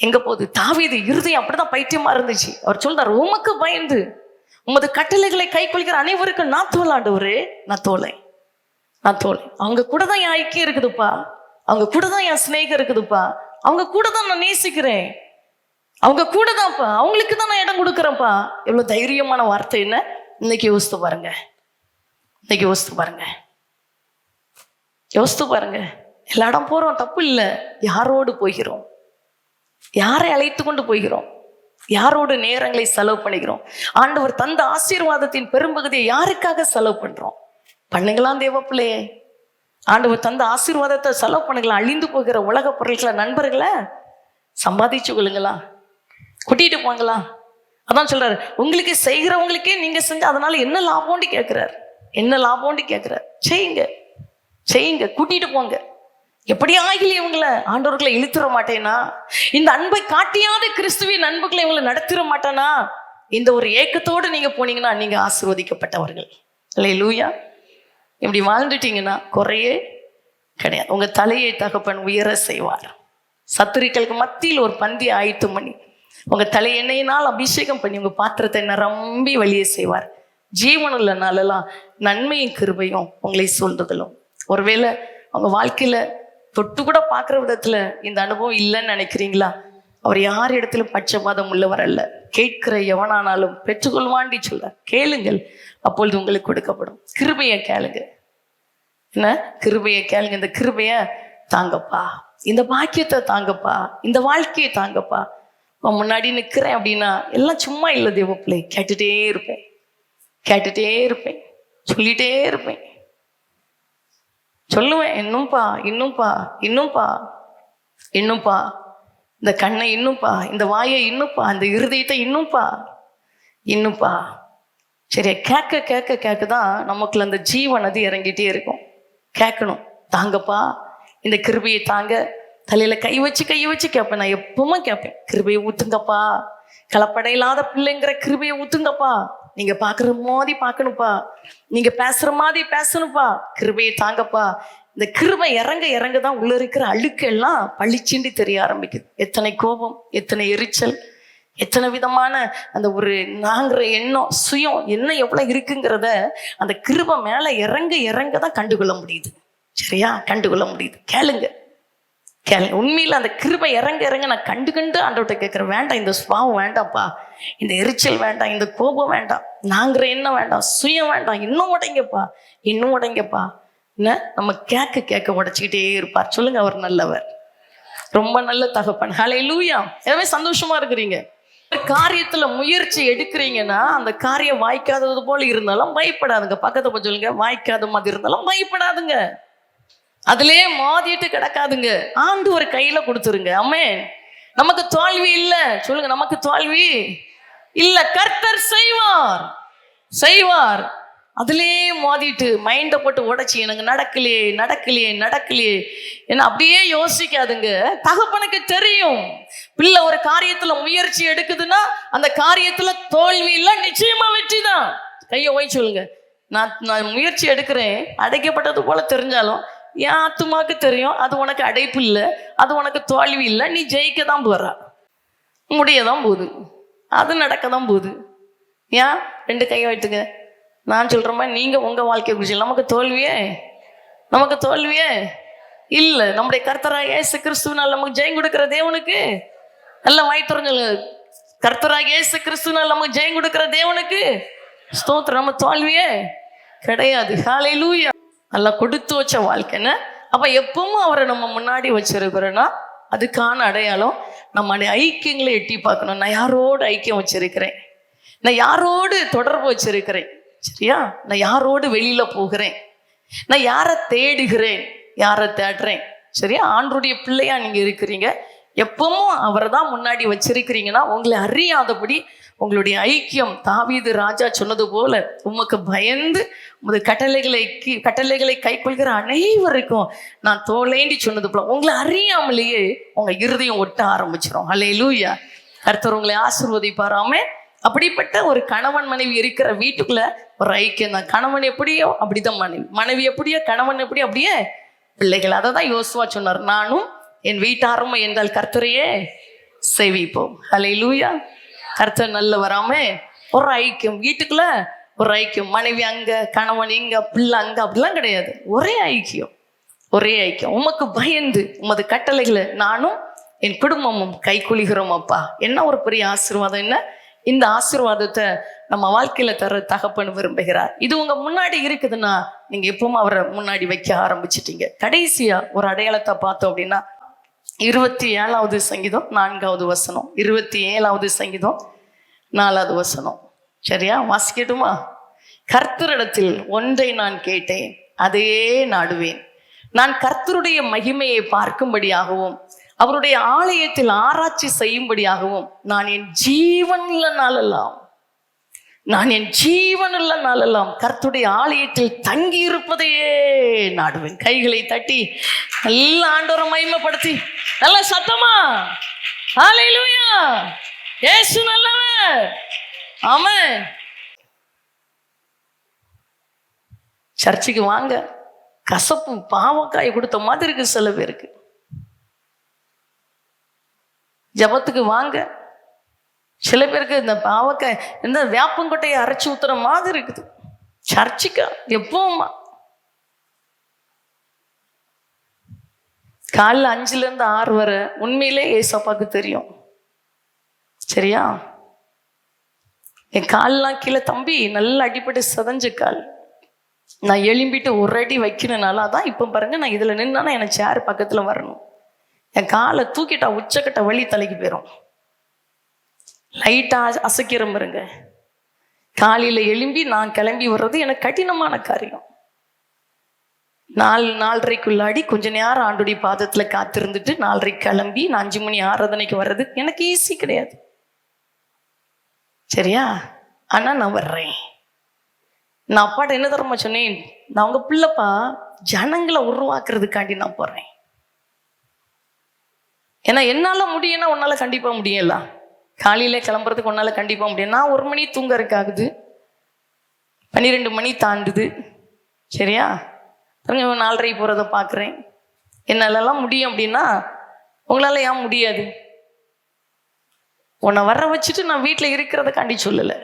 S1: எங்க போகுது? தாவீது இருதயம் அப்படிதான் பைத்தியமா இருந்துச்சு. அவர் சொல்றார், உமக்கு பயந்து உமது கட்டளைகளை கை கொள்கிற அனைவருக்கும் நான் தோளாண்டவரே, நான் தோலை, நான் தோலை. அவங்க கூட தான் என் ஐக்கியம் இருக்குதுப்பா, அவங்க கூட தான் என் சிநேகம் இருக்குதுப்பா, அவங்க கூட தான் நான் நேசிக்கிறேன், அவங்க கூட தான்ப்பா, அவங்களுக்கு தான் நான் இடம் கொடுக்குறேன்ப்பா. எவ்வளவு தைரியமான வார்த்தை. என்ன இன்னைக்கு யோசித்து பாருங்க, இன்னைக்கு யோசித்து பாருங்க, யோசித்து பாருங்க. எல்லா இடம் போறோம், தப்பு இல்லை. யாரோடு போகிறோம், யாரை அழைத்து கொண்டு போகிறோம், யாரோடு நேரங்களை செலவு பண்ணிக்கிறோம்? ஆண்டவர் தந்த ஆசீர்வாதத்தின் பெரும்பகுதியை யாருக்காக செலவு பண்றோம்? பண்ணுங்களாம் தேவ பிள்ளையே. ஆண்டவர் தந்த ஆசீர்வாதத்தை செலவு பண்ணுங்களா? அழிந்து போகிற உலக பொருட்களை நண்பர்களை சம்பாதிச்சு கொள்ளுங்களா, கூட்டிட்டு போங்களா. அதான் சொல்றாரு, உங்களுக்கு செய்கிறவங்களுக்கே நீங்க செஞ்ச அதனால என்ன லாபம்னு கேட்கிறார், என்ன லாபம்னு கேட்கிறார். செய்யுங்க, செய்யுங்க, கூட்டிட்டு போங்க. எப்படி ஆகில இவங்களை ஆண்டவர்களை இழுத்துற மாட்டேனா? இந்த அன்பை காட்டியாத கிறிஸ்துவின் அன்புகளை இவங்களை நடத்திட மாட்டேனா? இந்த ஒரு ஏக்கத்தோடு நீங்க போனீங்கன்னா நீங்க ஆசீர்வதிக்கப்பட்டவர்கள். அல்லேலூயா. இப்படி வாழ்ந்துட்டீங்கன்னா குறையே கிடையாது. உங்க தலையை தகப்பன் உயர செய்வார். சத்துருக்களுக்கு மத்தியில் ஒரு பந்தி ஆயத்தம் பண்ணி உங்க தலை எண்ணெயினால் அபிஷேகம் பண்ணி உங்க பாத்திரத்தை நிரம்பி வழியே செய்வார். ஜீவனுள்ள நாளெல்லாம் நன்மையும் கிருபையும் உங்களை சொல்றதிலும். ஒருவேளை உங்க வாழ்க்கையில தொட்டு கூட பார்க்குற விதத்துல இந்த அனுபவம் இல்லைன்னு நினைக்கிறீங்களா? அவர் யார் இடத்திலும் பட்சபாதம் உள்ளவர் அல்ல. கேட்கிற எவனானாலும் பெற்றுக்கொள்வாண்டி சொல்றார். கேளுங்கள், அப்பொழுது உங்களுக்கு கொடுக்கப்படும். கிருபையை கேளுங்க. என்ன கிருபையை கேளுங்க. இந்த கிருபையை தாங்கப்பா, இந்த பாக்கியத்தை தாங்கப்பா, இந்த வாழ்க்கையை தாங்கப்பா. முன்னாடி நிற்கிறேன் அப்படின்னா எல்லாம் சும்மா இல்லை தேவ பிள்ளை. கேட்டுட்டே இருப்பேன், கேட்டுட்டே இருப்பேன், சொல்லிட்டே இருப்பேன், சொல்லுவேன். இன்னும்பா, இன்னும்பா, இன்னும்பா, இன்னும்பா, இந்த கண்ணை இன்னும்பா, இந்த வாயை இன்னும்பா, இந்த இருதயத்தை இன்னும்பா, இன்னும்பா. சரியா? கேட்க கேட்க கேட்க தான் நமக்குள்ள அந்த ஜீவன் அது இறங்கிட்டே இருக்கும். கேட்கணும். தாங்கப்பா, இந்த கிருபையை தாங்க. தலையில கை வச்சு கேட்பேன். நான் எப்பவுமே கேட்பேன், கிருபையை ஊத்துங்கப்பா, கலப்படை இல்லாத பிள்ளைங்கிற கிருபையை ஊத்துங்கப்பா. நீங்க பாக்குற மாதிரி பார்க்கணும்ப்பா, நீங்க பேசுற மாதிரி பேசணும்ப்பா, கிருபையை தாங்கப்பா. இந்த கிருபை இறங்க இறங்க தான் உள்ள இருக்கிற அழுக்கெல்லாம் பளிச்சுண்டி தெரிய ஆரம்பிக்குது. எத்தனை கோபம், எத்தனை எரிச்சல், எத்தனை விதமான அந்த ஒரு நாங்கிற எண்ணம், சுயம் என்ன எவ்வளவு இருக்குங்கிறத அந்த கிருபை மேல இறங்க இறங்க தான் கண்டுகொள்ள முடியுது. சரியா? கண்டுகொள்ள முடியுது. கேளுங்க, கேளுங்க. உண்மையில அந்த கிருபை இறங்க இறங்க நான் கண்டு ஆண்டவர்கிட்ட கேட்கிறேன், வேண்டாம் இந்த சுபாவம் வேண்டாம்ப்பா, இந்த எரிச்சல் வேண்டாம், இந்த கோபம் வேண்டாம், நாங்கிற எண்ணம் வேண்டாம், சுயம் வேண்டாம், இன்னும் உடைங்கப்பா, இன்னும் உடைங்கப்பா. என்ன நம்ம கேட்க கேட்க உடைச்சிக்கிட்டே இருப்பார். சொல்லுங்க, அவர் நல்லவர், ரொம்ப நல்ல தகப்பன். ஹல்லேலூயா. எல்லாமே சந்தோஷமா இருக்கிறீங்க. ஒரு காரியத்துல முயற்சி எடுக்கிறீங்கன்னா அந்த காரியம் வாய்க்காதது போல இருந்தாலும் பயப்படாதுங்க. பக்கத்தை போய் சொல்லுங்க, வாய்க்காத மாதிரி இருந்தாலும் பயப்படாதுங்க. அதுலயே மோதிட்டு கிடக்காதுங்க. ஆண்டவர் கையில கொடுத்துருங்க. ஆமென். நமக்கு தோல்வி இல்லை. சொல்லுங்க, நமக்கு தோல்வி இல்ல. கர்த்தர் செய்வார், செய்வார். அதுலயே மோதிட்டு மைண்டை போட்டு உடைச்சி எனக்கு நடக்கலையே நடக்கலையே நடக்கலையே என்ன அப்படியே யோசிக்காதுங்க. தகப்பனுக்கு தெரியும், பிள்ளை ஒரு காரியத்துல முயற்சி எடுக்குதுன்னா அந்த காரியத்துல தோல்வி இல்லை, நிச்சயமா வெற்றி தான். கையை ஓய் சொல்லுங்க, நான் முயற்சி எடுக்கிறேன், அடைக்கப்பட்டது போல தெரிஞ்சாலும் என் ஆத்துமாக்கு தெரியும் அது உனக்கு அடைப்பு இல்லை, அது உனக்கு தோல்வி இல்லை, நீ ஜெயிக்க தான் போற, முடிய தான் போகுது, அது நடக்க தான் போகுது. ஏன்? 2 கையை வைத்துங்க. நான் சொல்கிறேன், நீங்கள் உங்கள் வாழ்க்கையை குறிச்சு நமக்கு தோல்வியே இல்லை. நம்முடைய கர்த்தராகிய இயேசு கிறிஸ்துவினால் நமக்கு ஜெயம் கொடுக்கிற தேவனுக்கு நல்ல வாய்த்துறஞ்சல். கர்த்தராகிய இயேசு கிறிஸ்துவினால் நமக்கு ஜெயம் கொடுக்கிற தேவனுக்கு ஸ்தோத்திரம். நம்ம தோல்வியே கிடையாது. ஹல்லேலூயா. நல்லா கொடுத்து வச்ச வாழ்க்கைன்னு. அப்போ எப்பவும் அவரை நம்ம முன்னாடி வச்சிருக்கிறோன்னா அதுக்கான அடையாளம் நம்மளுடைய ஐக்கியங்களை எட்டி பார்க்கணும். நான் யாரோடு ஐக்கியம் வச்சிருக்கிறேன், நான் யாரோடு தொடர்பு வச்சிருக்கிறேன், சரியா? நான் யாரோடு வெளியில போகிறேன், நான் யாரை தேடுகிறேன், யாரை தேடுறேன், சரியா? ஆண்டருடைய பிள்ளையா நீங்க இருக்கிறீங்க, எப்பவும் அவரை தான் முன்னாடி வச்சிருக்கிறீங்கன்னா உங்களை அறியாதபடி உங்களுடைய ஐக்கியம், தாவீது ராஜா சொன்னது போல, உமக்கு பயந்து உமது கட்டளைகளை கைக்கொள்கிற அனைவருக்கும் நான் தோலேண்டி சொன்னது போல உங்களை அறியாமலேயே உங்க இருதயம் ஒட்ட ஆரம்பிச்சிடும். ஹல்லேலூயா. கர்த்தர் உங்களை ஆசீர்வதிப்பாராமே. அப்படிப்பட்ட ஒரு கணவன் மனைவி இருக்கிற வீட்டுக்குள்ள ஒரு ஐக்கியம் தான். கணவன் எப்படியோ அப்படிதான் மனைவி எப்படியோ கணவன் எப்படியோ அப்படியே பிள்ளைகள். அதை தான் யோசுவா சொன்னார், நானும் என் வீட்டாரும் என்றால் கர்த்தரையே சேவிப்போம். ஹல்லேலூயா. கர்த்தர் நல்ல வராமே. ஒரு ஐக்கியம் வீட்டுக்குள்ள, ஒரு ஐக்கியம். மனைவி அங்க, கணவன் இங்க, பிள்ளை அங்க, அப்படிலாம் கிடையாது. ஒரே ஐக்கியம். உமக்கு பயந்து உமது கட்டளைகளை நானும் என் குடும்பமும் கை குலுகிறோம் அப்பா. என்ன ஒரு பெரிய ஆசீர்வாதம்! என்ன இந்த ஆசீர்வாதத்தை நம்ம வாழ்க்கையில தர தகப்பன் விரும்புகிறார். இது உங்க முன்னாடி இருக்குதுன்னா நீங்க எப்பவும் அவரை முன்னாடி வைக்க ஆரம்பிச்சிட்டீங்க. கடைசியா ஒரு அடையாளத்தை பார்த்தோம் அப்படின்னா 27வது சங்கீதம் 4வது வசனம், 27வது சங்கீதம் 4வது வசனம், சரியா? வாசிக்கட்டுமா? கர்த்தரிடத்தில் ஒன்றை நான் கேட்டேன், அதையே நாடுவேன். நான் கர்த்தருடைய மகிமையை பார்க்கும்படியாகவும் அவருடைய ஆலயத்தில் ஆராய்ச்சி செய்யும்படியாகவும் நான் என் ஜீவனுள்ள நாளெல்லாம் கர்த்தருடைய ஆலயத்தில் தங்கி இருப்பதையே நாடுவேன். கைகளை தட்டி நல்லா ஆண்டவரை மகிமைப்படுத்தி நல்ல சத்தமா ஹல்லேலூயா, இயேசு நல்லவர், ஆமென். சர்ச்சுக்கு வாங்க, கசப்பு பாவக்காய் கொடுத்த மாதிரி இருக்கு சில பேருக்கு. ஜபத்துக்கு வாங்க, சில பேருக்கு இந்த பாவக்காய் இந்த வேப்பங்கொட்டையை அரைச்சி ஊத்துற மாதிரி இருக்குது. சர்ச்சுக்கா எப்பவுமா காலைல 5லேருந்து 6 வரை உண்மையிலே ஏசப்பாக்கு தெரியும், சரியா? என் கால்லாம் கீழே தம்பி நல்லா அடிப்பட்டு சதஞ்ச கால், நான் எழும்பிட்டு ஒரு அடி வைக்கணும்னால அதான் இப்போ பாருங்க, நான் இதில் நின்னா எனக்கு சேர் பக்கத்தில் வரணும். என் காலை தூக்கிட்டா உச்சக்கட்ட வலி தலைக்கு போயிடும். லைட்டாக அசைக்கிற பாருங்க. காலையில் எழும்பி நான் கிளம்பி வர்றது எனக்கு கடினமான காரியம். 4:30க்குள்ளாடி கொஞ்ச நேரம் ஆண்டுடைய பாதத்தில் காத்திருந்துட்டு 4:30 கிளம்பி நான் 5 மணி ஆராதனைக்கு வர்றது எனக்கு ஈஸி கிடையாது, சரியா? ஆனால் நான் வர்றேன். நான் அப்பாட்ட என்ன தரமா சொன்னேன், நான் உங்க பிள்ளைப்பா, ஜனங்களை உருவாக்குறதுக்காண்டி நான் போறேன். ஏன்னா என்னால் முடியும்னா உன்னால கண்டிப்பா முடியல. காலையில கிளம்புறதுக்கு உன்னால கண்டிப்பா முடியும். நான் 1 மணி தூங்கறதுக்காகுது, 12 மணி தாண்டுது, சரியா? 4:30 போறதை பார்க்குறேன். என்னாலலாம் முடியும் அப்படின்னா உங்களால ஏன் முடியாது? உன்னை வர வச்சுட்டு நான் வீட்டில் இருக்கிறதுக்காண்டி சொல்லலை.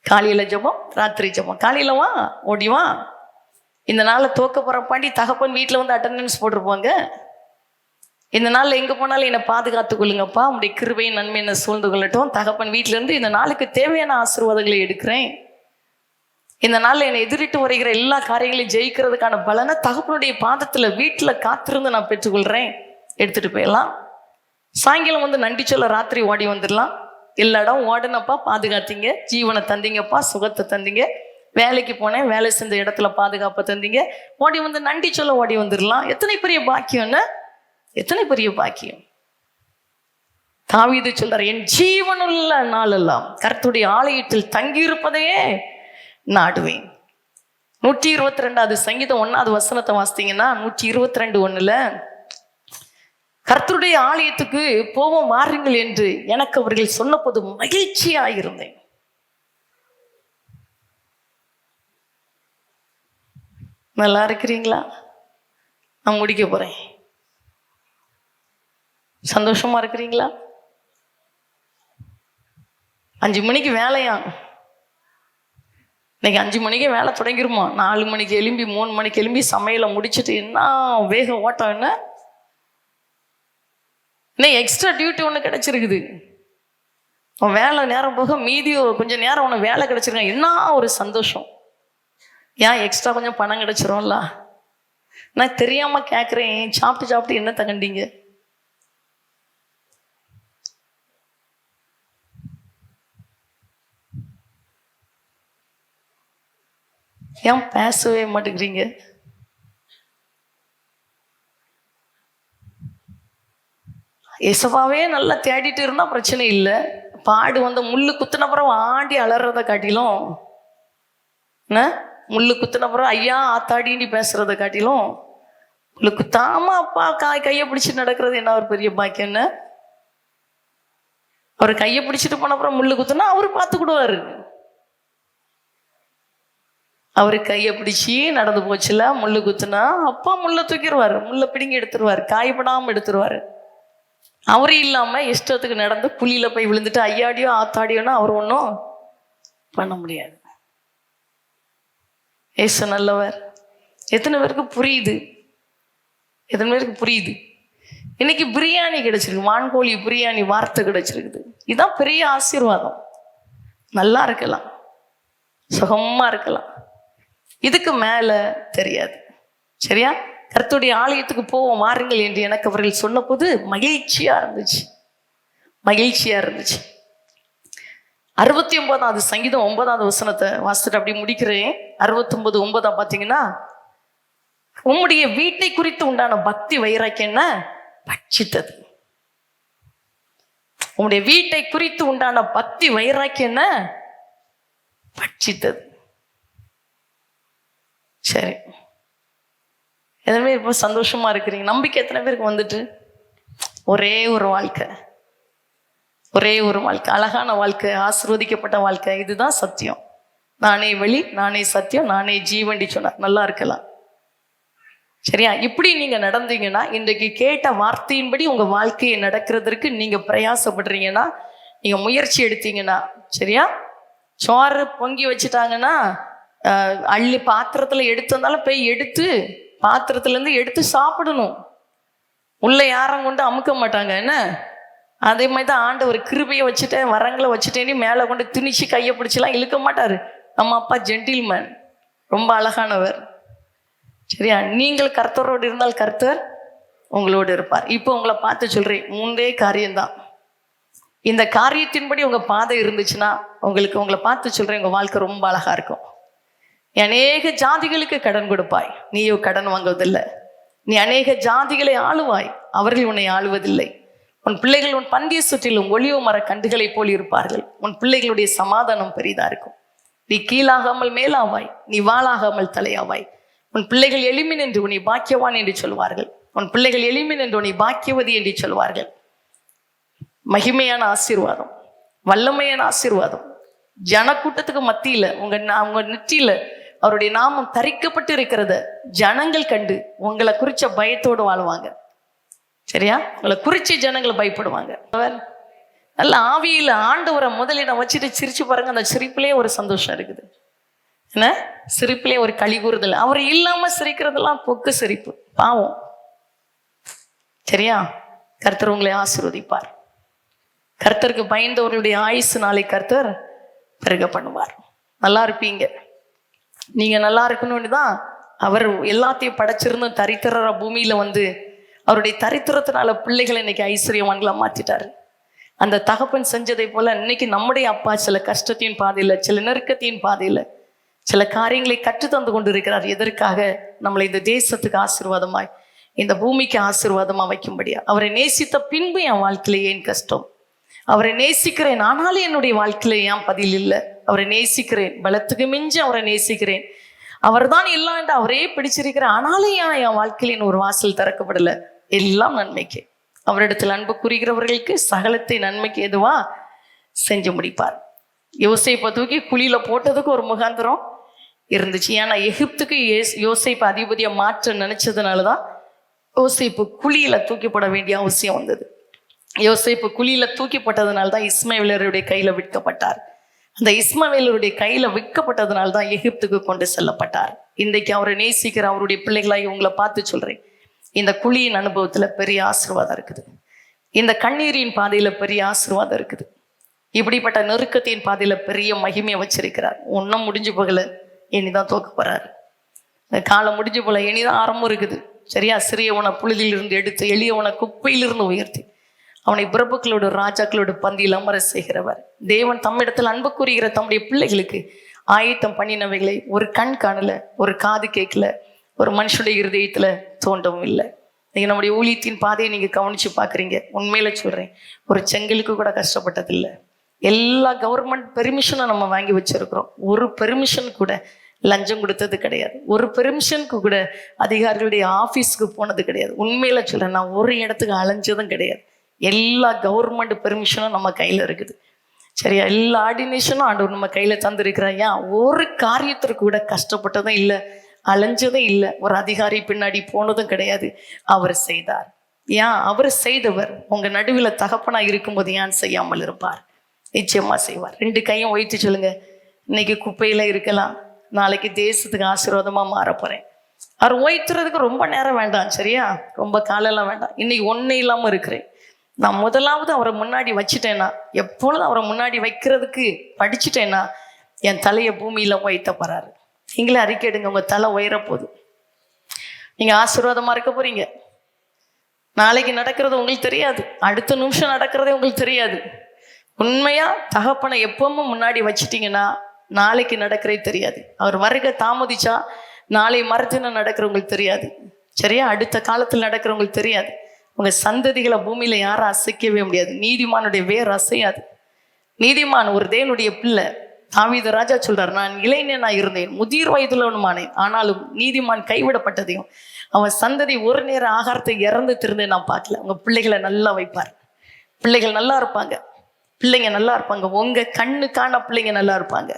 S1: காலையில் ஜபம், ராத்திரி ஜபம். காலையில் வா, ஓடிவா. இந்த நாளை தோக்க போகிறப்பாண்டி தகப்பன் வீட்டில் வந்து அட்டெண்டன்ஸ் போட்டிருப்பாங்க. இந்த நாளில் எங்கே போனாலும் என்னை பாதுகாத்து கொள்ளுங்கப்பா, உங்களுடைய கிருபையும் நன்மை என்னை சூழ்ந்து கொள்ளட்டும். தகப்பன் வீட்டிலேருந்து இந்த நாளுக்கு தேவையான ஆசீர்வாதங்களை எடுக்கிறேன். இந்த நாளில் என்னை எதிரிட்டு வருகிற எல்லா காரியங்களையும் ஜெயிக்கிறதுக்கான பலனை தகப்பனுடைய பாதத்தில் வீட்டில் காத்திருந்து நான் பெற்றுக்கொள்கிறேன். எடுத்துகிட்டு போயிடலாம். சாயங்காலம் வந்து நன்றி சொல்ல ராத்திரி ஓடி வந்துடலாம். எல்லா இடம் ஓடனப்பா, பாதுகாத்தீங்க, ஜீவனை தந்தீங்கப்பா, சுகத்தை தந்தீங்க, வேலைக்கு போனேன், வேலை செஞ்ச இடத்துல பாதுகாப்பை தந்தீங்க, ஓடி வந்து நன்றி சொல்ல ஓடி வந்துடலாம். எத்தனை பெரிய பாக்கியம்னா, எத்தனை பெரிய பாக்கியம்! தாவீது சொல்றார், என் ஜீவனுள்ள நாளெல்லாம் கர்த்தருடைய ஆலயத்தில் தங்கியிருப்பதையே நாடுவேன். 122வது சங்கீதம் 1வது வசனத்தை வாசித்தீங்கன்னா 122:1 கர்த்தருடைய ஆலயத்துக்கு போவோம் வாருங்கள் என்று எனக்கு அவர்கள் சொன்னபோது மகிழ்ச்சியாயிருந்தேன். நல்லா இருக்கிறீங்களா? நான் முடிக்க போறேன். சந்தோஷமா இருக்கிறீங்களா? 5 மணிக்கு வேலையா? இன்னைக்கு 5 மணிக்கே வேலை தொடங்கிருமா? 4 மணிக்கு எழும்பி 3 மணிக்கு எழும்பி சமையலை முடிச்சுட்டு என்ன வேக ஓட்டம்! என்ன இன்னும் எக்ஸ்ட்ரா டியூட்டி ஒன்று கிடைச்சிருக்குது. உன் வேலை நேரம் போக மீதி கொஞ்சம் நேரம் உனக்கு வேலை கிடைச்சிருக்க, என்ன ஒரு சந்தோஷம்! ஏன் எக்ஸ்ட்ரா கொஞ்சம் பணம் கிடைச்சிரும்ல? நான் தெரியாம கேட்குறேன், சாப்பிட்டு சாப்பிட்டு என்ன தகண்டீங்க? ஏன் பேசவே மாட்டேங்கிறீங்க? எசவாவே நல்லா தேடிட்டு இருந்தா பிரச்சனை இல்லை. பாடு வந்து முள்ளு குத்துன அப்புறம் ஆண்டி அலறத காட்டிலும், முள்ளு குத்துன அப்புறம் ஐயா ஆத்தாடிண்டி பேசுறத காட்டிலும் முள்ளு குத்தாம அப்பா கையை பிடிச்சிட்டு நடக்கிறது என்ன ஒரு பெரிய பாக்கியம். என்ன அவர் கையை பிடிச்சிட்டு போன அப்புறம் முள்ளு குத்துனா அவரு பார்த்துக்கிடுவாரு. அவரு கையை பிடிச்சி நடந்து போச்சுல, முள்ளு குத்துனா அப்பா முள்ளை தூக்கிடுவாரு, முள்ளை பிடிங்கி எடுத்துருவாரு, காயப்படாம எடுத்துருவாரு. அவரு இல்லாம இஷ்டத்துக்கு நடந்து புலியில போய் விழுந்துட்டு ஐயாடியோ ஆத்தாடியோன்னா அவர் ஒன்றும் பண்ண முடியாது. ஏசு நல்லவர். எத்தனை பேருக்கு புரியுது? எத்தனை பேருக்கு புரியுது? இன்னைக்கு பிரியாணி கிடைச்சிருக்கு, வான்கோழி பிரியாணி வார்த்தை கிடைச்சிருக்குது. இதுதான் பெரிய ஆசீர்வாதம். நல்லா இருக்கலாம், சுகமா இருக்கலாம், இதுக்கு மேல தெரியாது. சரியா? கர்த்தருடைய ஆலயத்துக்கு போவோம் வாருங்கள் என்று எனக்கு அவர்கள் சொன்ன போது மகிழ்ச்சியா இருந்துச்சு, மகிழ்ச்சியா இருந்துச்சு. 69வது சங்கீதம் 9வது வசனத்தை வாசிட்டு அப்படி முடிக்கிறேன். 69:9 பார்த்தீங்கன்னா, உம்முடைய வீட்டை குறித்து உண்டான பக்தி வைராக்கியம் என்ன பட்சித்தது. உம்முடைய வீட்டை குறித்து உண்டான பக்தி வைராக்கியம் என்ன பட்சித்தது. சரி, எத்தனை பேர் இப்போ சந்தோஷமா இருக்கிறீங்க? நம்பிக்கை எத்தனை பேருக்கு வந்துட்டு? ஒரே ஒரு வாழ்க்கை, ஒரே ஒரு வாழ்க்கை, அழகான வாழ்க்கை, ஆசீர்வதிக்கப்பட்ட வாழ்க்கை. இதுதான் சத்தியம். நானே வழி, நானே சத்தியம், நானே ஜீவண்டி சொன்னார். நல்லா இருக்கலாம். சரியா? இப்படி நீங்க நடந்தீங்கன்னா, இன்றைக்கு கேட்ட வார்த்தையின்படி உங்க வாழ்க்கையை நடக்கிறதுக்கு நீங்க பிரயாசப்படுறீங்கன்னா, நீங்க முயற்சி எடுத்தீங்கன்னா, சரியா? சோறு பொங்கி வச்சுட்டாங்கன்னா அள்ளி பாத்திரத்துல எடுத்து வந்தாலும் போய் எடுத்து பாத்திரத்துல இருந்து எடுத்து சாப்பிடணும். உள்ள யாரும் கொண்டு அமுக்க மாட்டாங்க. என்ன அதே மாதிரி தான் ஆண்டவர் கிருபையை வச்சுட்டேன், வரங்களை வச்சுட்டேன்னு மேலே கொண்டு திணிச்சு கையை பிடிச்சலாம் இழுக்க மாட்டாரு. நம்ம அப்பா ஜென்டில்மேன், ரொம்ப அழகானவர். சரியா? நீங்கள் கர்த்தரோடு இருந்தால் கர்த்தர் உங்களோடு இருப்பார். இப்போ உங்களை பார்த்து சொல்றேன், 3 காரியம்தான். இந்த காரியத்தின்படி உங்க பாதை இருந்துச்சுன்னா உங்களுக்கு, உங்களை பார்த்து சொல்றேன், உங்க வாழ்க்கை ரொம்ப அழகா இருக்கும். அநேக ஜாதிகளுக்கு கடன் கொடுப்பாய், நீயோ கடன் வாங்குவதில்லை. நீ அநேக ஜாதிகளை ஆளுவாய், அவர்கள் உன்னை ஆளுவதில்லை. உன் பிள்ளைகள் உன் பந்திய சுற்றிலும் ஒளிவு மர கண்டுகளை போல் இருப்பார்கள். உன் பிள்ளைகளுடைய சமாதானம் பெரிதா இருக்கும். நீ கீழாகாமல் மேலாவாய், நீ வாளாகாமல் தலையாவாய். உன் பிள்ளைகள் எளிமின் என்று உன்னை பாக்கியவான் என்று சொல்வார்கள். உன் பிள்ளைகள் எளிமின் என்று உன்னை பாக்கியவதி என்று சொல்வார்கள். மகிமையான ஆசீர்வாதம், வல்லமையான ஆசீர்வாதம். ஜனக்கூட்டத்துக்கு மத்தியில உங்க நெற்றியில அவருடைய நாமம் தரிக்கப்பட்டு இருக்கிறத ஜனங்கள் கண்டு உங்களை குறிச்ச பயத்தோடு வாழ்வாங்க. சரியா? உங்களை குறிச்ச ஜனங்களை பயப்படுவாங்க. நல்ல ஆவியில ஆண்டவரை முதலிடம் வச்சுட்டு சிரிச்சு பாருங்க. அந்த சிரிப்பிலே ஒரு சந்தோஷம் இருக்குது. என்ன? சிரிப்பிலே ஒரு களி கூறுதல். அவர் இல்லாம சிரிக்கிறதெல்லாம் பொக்கு சிரிப்பு, பாவம். சரியா? கர்த்தர் உங்களை ஆசீர்வதிப்பார். கர்த்தருக்கு பயந்தவர்களுடைய ஆயுசு நாளை கர்த்தர் பெருக பண்ணுவார். நல்லா இருப்பீங்க. நீங்க நல்லா இருக்கணும்னு தான் அவர் எல்லாத்தையும் படைச்சிருந்து தரித்திர பூமியில வந்து அவருடைய தரித்திரத்தினால பிள்ளைகளை இன்னைக்கு ஐஸ்வர்யவான்களா மாத்திட்டாரு. அந்த தகப்பன் செஞ்சதை போல இன்னைக்கு நம்முடைய அப்பா சில கஷ்டத்தின் பாதையில, சில நெருக்கத்தின் பாதையில சில காரியங்களை கற்று தந்து கொண்டு இருக்கிறார். எதற்காக? நம்மளை இந்த தேசத்துக்கு ஆசீர்வாதமாய், இந்த பூமிக்கு ஆசீர்வாதமா வைக்கும்படியா. அவரை நேசித்த பின்பு என் வாழ்க்கையில ஏன் கஷ்டம்? அவரை நேசிக்கிறேன், ஆனாலும் என்னுடைய வாழ்க்கையில ஏன் பதில் இல்லை? அவரை நேசிக்கிறேன், பலத்துக்கு மிஞ்சி அவரை நேசிக்கிறேன், அவர் தான் எல்லாம் என்று அவரே பிடிச்சிருக்கிறேன், ஆனாலும் ஏன் என் வாழ்க்கையில ஒரு வாசல் திறக்கப்படல? எல்லாம் நன்மைக்கு. அவரிடத்தில் அன்பு கூறுகிறவர்களுக்கு சகலத்தை நன்மைக்கு எதுவா செஞ்சு முடிப்பார். யோசேப்பை தூக்கி குழியில போட்டதுக்கு ஒரு முகாந்திரம் இருந்துச்சு. ஏன்னா எகிப்துக்கு யோசேப்பை அதிபதியை மாற்ற நினைச்சதுனாலதான் யோசேப்பு குழியில தூக்கிப்பட வேண்டிய அவசியம் வந்தது. யோசேப்பு குழியில தூக்கிப்பட்டதுனால தான் இஸ்மவேலருடைய கையில விற்கப்பட்டார். அந்த இஸ்மவேலருடைய கையில விற்கப்பட்டதுனால தான் எகிப்துக்கு கொண்டு செல்லப்பட்டார். இன்றைக்கு அவரை நேசிக்கிற அவருடைய பிள்ளைகளாய் உங்களை பார்த்து சொல்றேன், இந்த குழியின் அனுபவத்துல பெரிய ஆசீர்வாதம் இருக்குது. இந்த கண்ணீரின் பாதையில பெரிய ஆசீர்வாதம் இருக்குது. இப்படிப்பட்ட நெருக்கத்தின் பாதையில பெரிய மகிமையை வச்சிருக்கிறார். ஒன்னும் முடிஞ்சு போகல, இனிதான் தோக்க போறாரு. காலம் முடிஞ்சு போல, இனிதான் ஆரம்பம் இருக்குது. சரியா? சிறியவனை புழுதியிலிருந்து எடுத்து எளியவனை குப்பையிலிருந்து உயர்த்தி அவனை பிரபுக்களோட ராஜாக்களோட பந்தியில் அமர செய்கிறவர். தேவன் தம்மிடத்தில் அன்பு கூறுகிற தம்முடைய பிள்ளைகளுக்கு ஆயத்தம் பண்ணினவைகளை ஒரு கண் காணல, ஒரு காது கேட்கல, ஒரு மனுஷனுடைய இருதயத்துல தோண்டவும் இல்லை. நீங்க நம்முடைய ஊழியத்தின் பாதையை நீங்க கவனிச்சு பாக்குறீங்க. உண்மையில சொல்றேன், ஒரு செங்கலுக்கு கூட கஷ்டப்பட்டதில்லை. எல்லா கவர்மெண்ட் பெர்மிஷனும் நம்ம வாங்கி வச்சிருக்கிறோம். ஒரு பெர்மிஷன் கூட லஞ்சம் கொடுத்தது கிடையாது. ஒரு பெர்மிஷனுக்கு கூட அதிகாரிகளுடைய ஆஃபீஸுக்கு போனது கிடையாது. உண்மையில சொல்றேன், நான் ஒரு இடத்துக்கு அலைஞ்சதும் கிடையாது. எல்லா கவர்மெண்ட் பெர்மிஷனும் நம்ம கையில இருக்குது. சரியா? எல்லா ஆர்டினேஷனும் ஆண்டவர் நம்ம கையில தந்திருக்கிறார். ஏன்? ஒரு காரியத்திற்கு கூட கஷ்டப்பட்டதும் இல்லை, அலைஞ்சதும் இல்லை, ஒரு அதிகாரி பின்னாடி போனதும் கிடையாது. அவர் செய்தார். ஏன்? அவர் செய்தவர் உங்க நடுவில் தகப்பனா இருக்கும்போது ஏன் செய்யாமல் இருப்பார்? நிச்சயமா செய்வார். 2 கையும் வைத்து சொல்லுங்க, இன்னைக்கு குப்பையில இருக்கலாம், நாளைக்கு தேசத்துக்கு ஆசீர்வாதமா மாற போறேன். அவர் ஓய்த்துறதுக்கு ரொம்ப நேரம் வேண்டாம். சரியா? ரொம்ப காலெல்லாம் வேண்டாம். இன்னைக்கு ஒன்னே இல்லாம இருக்கிறேன். நான் முதலாவது அவரை முன்னாடி வச்சுட்டேன்னா, எப்பொழுதும் அவரை முன்னாடி வைக்கிறதுக்கு படிச்சுட்டேன்னா என் தலையை பூமியில உயர்த்த போறாரு. நீங்களே அறிக்கை எடுங்க, உங்க தலை உயர போகுது. நீங்க ஆசீர்வாதமா இருக்க போறீங்க. நாளைக்கு நடக்கிறது உங்களுக்கு தெரியாது, அடுத்த நிமிஷம் நடக்கிறதே உங்களுக்கு தெரியாது. உண்மையா தகப்பனை எப்பவும் முன்னாடி வச்சுட்டீங்கன்னா நாளைக்கு நடக்கிறதே தெரியாது. அவர் வருகை தாமதிச்சா நாளை மறுதினம் நடக்கிறவங்களுக்கு தெரியாது. சரியா? அடுத்த காலத்தில் நடக்கிறவங்களுக்கு தெரியாது. உங்க சந்ததிகளை பூமியில யாரும் அசைக்கவே முடியாது. நீதிமானுடைய வேர் அசையாது. நீதிமான் ஒரு தேவனுடைய பிள்ளை. தாவீது ராஜா சொல்றார், நான் இளைஞனா இருந்தேன், முதிர் வயதுள்ளவனுமானேன், ஆனாலும் நீதிமான் கைவிடப்பட்டதையும் அவன் சந்ததி ஒரு நேர ஆகாரத்தை இறந்து திருந்தேன் நான் பார்க்கல. உங்க பிள்ளைகளை நல்லா வைப்பார். பிள்ளைகள் நல்லா இருப்பாங்க. பிள்ளைங்க நல்லா இருப்பாங்க. உங்க கண்ணுக்கான பிள்ளைங்க நல்லா இருப்பாங்க.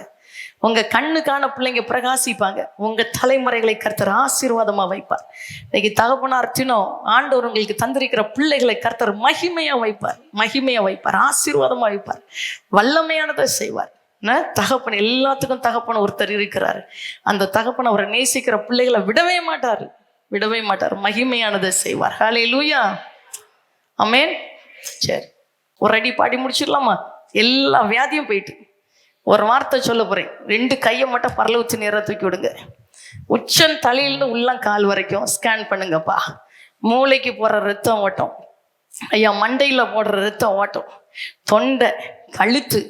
S1: உங்க கண்ணுக்கான பிள்ளைங்க பிரகாசிப்பாங்க. உங்க தலைமுறைகளை கர்த்தர் ஆசீர்வாதமா வைப்பார். இன்னைக்கு தகப்பனார் தினம் ஆண்டவர் உங்களுக்கு தந்திருக்கிற பிள்ளைகளை கர்த்தர் மகிமையா வைப்பார். மகிமையா வைப்பார், ஆசீர்வாதமா வைப்பார், வல்லமையானதை செய்வார். தகப்பன் எல்லாத்துக்கும் தகப்பன் ஒருத்தர் இருக்கிறாரு. அந்த தகப்பன் அவரை நேசிக்கிற பிள்ளைகளை விடவே மாட்டாரு, விடவே மாட்டார். மகிமையானதை செய்வார். ஹல்லேலூயா, ஆமென். சரி, ஒரு அடி பாடி முடிச்சிடலாமா? எல்லா வியாதியும் போயிட்டு ஒரு வார்த்தை சொல்ல போறேன். 2 கையை மட்டும் பரலவச்சு நேரா தூக்கி விடுங்க. உச்சன் தலையிலிருந்து உள்ளம் கால் வரைக்கும் ஸ்கேன் பண்ணுங்கப்பா. மூளைக்கு போற ரத்தம் ஓட்டம், ஐயா மண்டையில போடுற ரத்தம் ஓட்டம், தொண்டை, கழுத்து,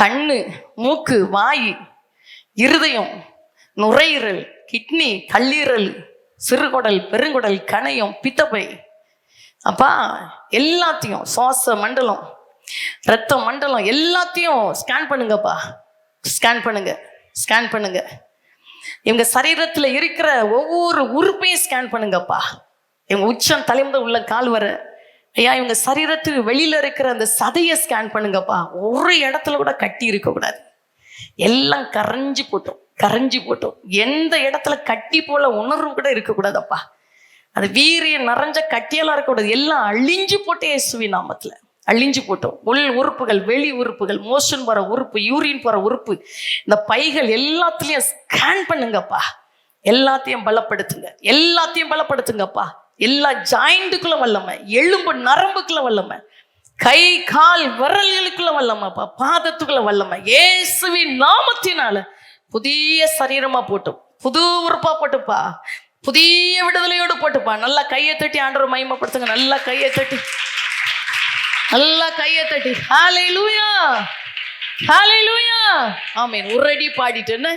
S1: கண்ணு, மூக்கு, வாய், இருதயம், நுரையீரல், கிட்னி, கல்லீரல், சிறுகுடல், பெருங்குடல், கணையம், பித்தப்பை, அப்பா எல்லாத்தையும், சுவாச மண்டலம், ரத்த மண்டலம் எல்லாத்தையும் ஸ்கேன் பண்ணுங்கப்பா. ஸ்கேன் பண்ணுங்க, ஸ்கேன் பண்ணுங்க. இவங்க சரீரத்துல இருக்கிற ஒவ்வொரு உறுப்பையும் ஸ்கேன் பண்ணுங்கப்பா. இவங்க உச்சம் தலைமுறை உள்ள கால் வர, ஐயா இவங்க சரீரத்துக்கு வெளியில இருக்கிற அந்த சதையை ஸ்கேன் பண்ணுங்கப்பா. ஒரு இடத்துல கூட கட்டி இருக்கக்கூடாது. எல்லாம் கரைஞ்சி போட்டோம், கரைஞ்சி போட்டோம். எந்த இடத்துல கட்டி போல உணர்வு கூட இருக்கக்கூடாதப்பா. அது வீரியம் நிறைஞ்ச கட்டியெல்லாம் இருக்கக்கூடாது. எல்லாம் அழிஞ்சு போட்டே இயேசுவி நாமத்துல அழிஞ்சு போட்டோம். உள் உறுப்புகள், வெளி உறுப்புகள், மோஷன் போற உறுப்பு, யூரின் போற உறுப்பு, இந்த பைகள் எல்லாத்துலயும் ஸ்கேன் பண்ணுங்கப்பா. எல்லாத்தையும் பலப்படுத்துங்க, எல்லாத்தையும் பலப்படுத்துங்கப்பா. எல்லா ஜாயிண்ட்டுக்குள்ள வல்லமை, எலும்பு நரம்புக்குள்ள வல்லமை, கை கால் விரல்களுக்குள்ள வல்லமைப்பா, பாதத்துக்குள்ள வல்லமை. இயேசுவின் நாமத்தினால புதிய சரீரமா போட்டோம், புது உறுப்பா போட்டுப்பா, புதிய விடுதலையோடு போட்டுப்பா. நல்லா கையை தட்டி ஆண்டவர் மகிமைப்படுத்துங்க. நல்லா கையை தட்டி, நல்லா கையை தட்டி. ஹல்லேலூயா, ஹல்லேலூயா, ஆமென். ஒரு அடி பாடிட்டு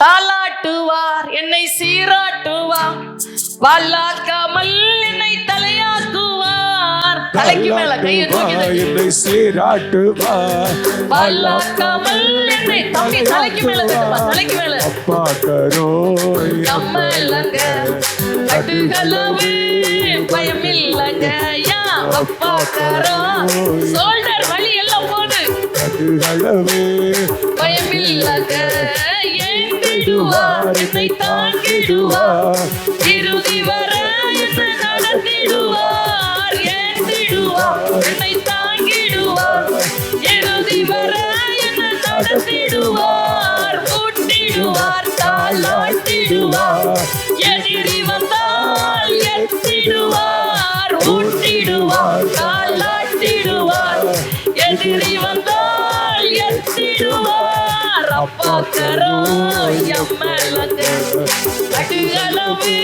S1: தாலாட்டுவார், என்னை சீராட்டுவார், வாளாக்காமல் என்னை தலையாக்குவார். தலைக்கு மேல கையை தூக்கி
S2: என்னை சீராட்டுவார்,
S1: வாளாக்காமல் என்னை தம்பி தலைக்கு மேல தட்டுப்பா, தலைக்கு மேல.
S2: அப்பா கரோய்
S1: நம்மலங்க கட்டுகளவே பயமில்லங்க, யா அப்பா கரோ. ஷோல்டர் வலி எல்லாம் போடு,
S2: கட்டுகளவே
S1: பயமில்லங்க, ஏந்திடுவார், என்னை தாங்கிடுவார், இறுதி வரை என்னை என்னை தாங்கிடுவார், இறுதி வர என்னை நடத்திடுவார், ஊட்டிடுவார், தாளாட்டிடுவார், எதிரி வந்தால் எத்திடுவார், ஊட்டிடுவார், தாளாட்டிடுவார், எதிரி வந்தால் எத்திடுவார். அப்பா கரம் எம்மேலங்க, அடிகளவு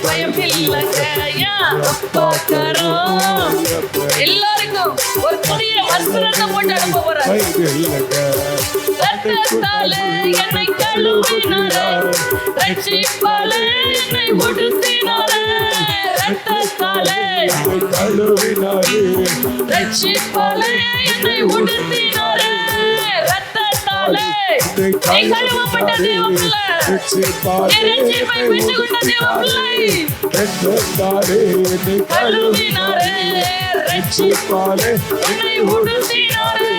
S1: பயமில்லைங்க. அப்பா கரம். எல்லாருக்கும் ஒரு புதிய வஸ்திரத்தை போட்டு அனுப்ப போறார். ரத்தத்தாலே என்னை கழுவினாரே, ரட்சிப்பாலே என்னை உடுத்தினாரே, ரத்தத்தாலே
S2: கழுவினாரே,
S1: ரட்சிப்பாலே என்னை உடுத்தினாரே, ரத்தத்தாலே நீ கழுவப்பட்ட தேவப்பிள்ளை, நீ ரட்சிப்பை பெற்றுக்கொண்ட தேவப்பிள்ளை. கழுவினாரே, ரட்சிப்பாலே என்னை உடுத்தினாரே.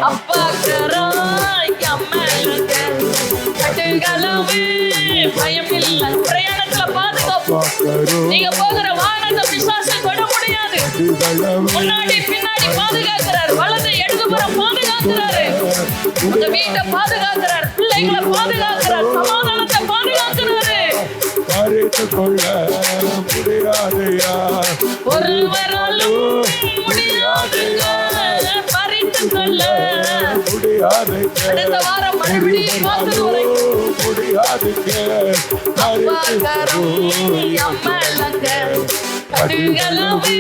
S1: அப்பா கரம் எம்மேலங்க, கட்டுகளவு பயமில்லை. பிரயாணத்துல பாதுகாப்பு. நீங்க போகிற வாகனத்தை பிசாசு தொட முடியாது. முன்னாடி பின்னாடி பாதுகாக்கிறார், வலது இடதுபுறம் பாதுகாக்கிறாரு, உங்க வீட்டை பாதுகாக்கிறார், பிள்ளைகளை பாதுகாக்கிறார், சமாதானத்தை பாதுகாக்கிறாரு.
S2: பறித்துக் கொள்ள முடியாதையா,
S1: ஒருவராலும் முடியாதுங்க, பறித்துக் கொள்ள
S2: முடியாதைங்க,
S1: அடுத்த வாரம் மறுபடியும் பார்த்து
S2: முடியாதுங்க.
S1: அப்பா கரம் எம்மேலங்க, கட்டுகளவு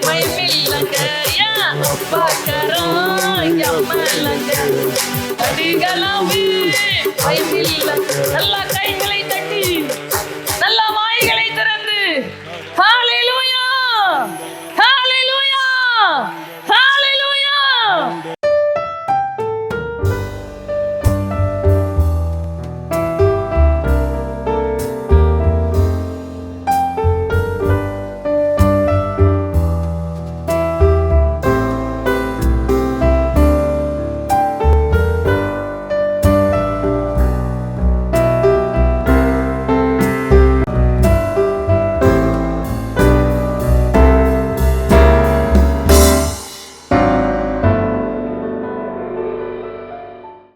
S1: பயமில்லைங்க. அப்பா கரம் எம்மேலங்க, கட்டுகளவு பயமில்லைங்க. நல்லா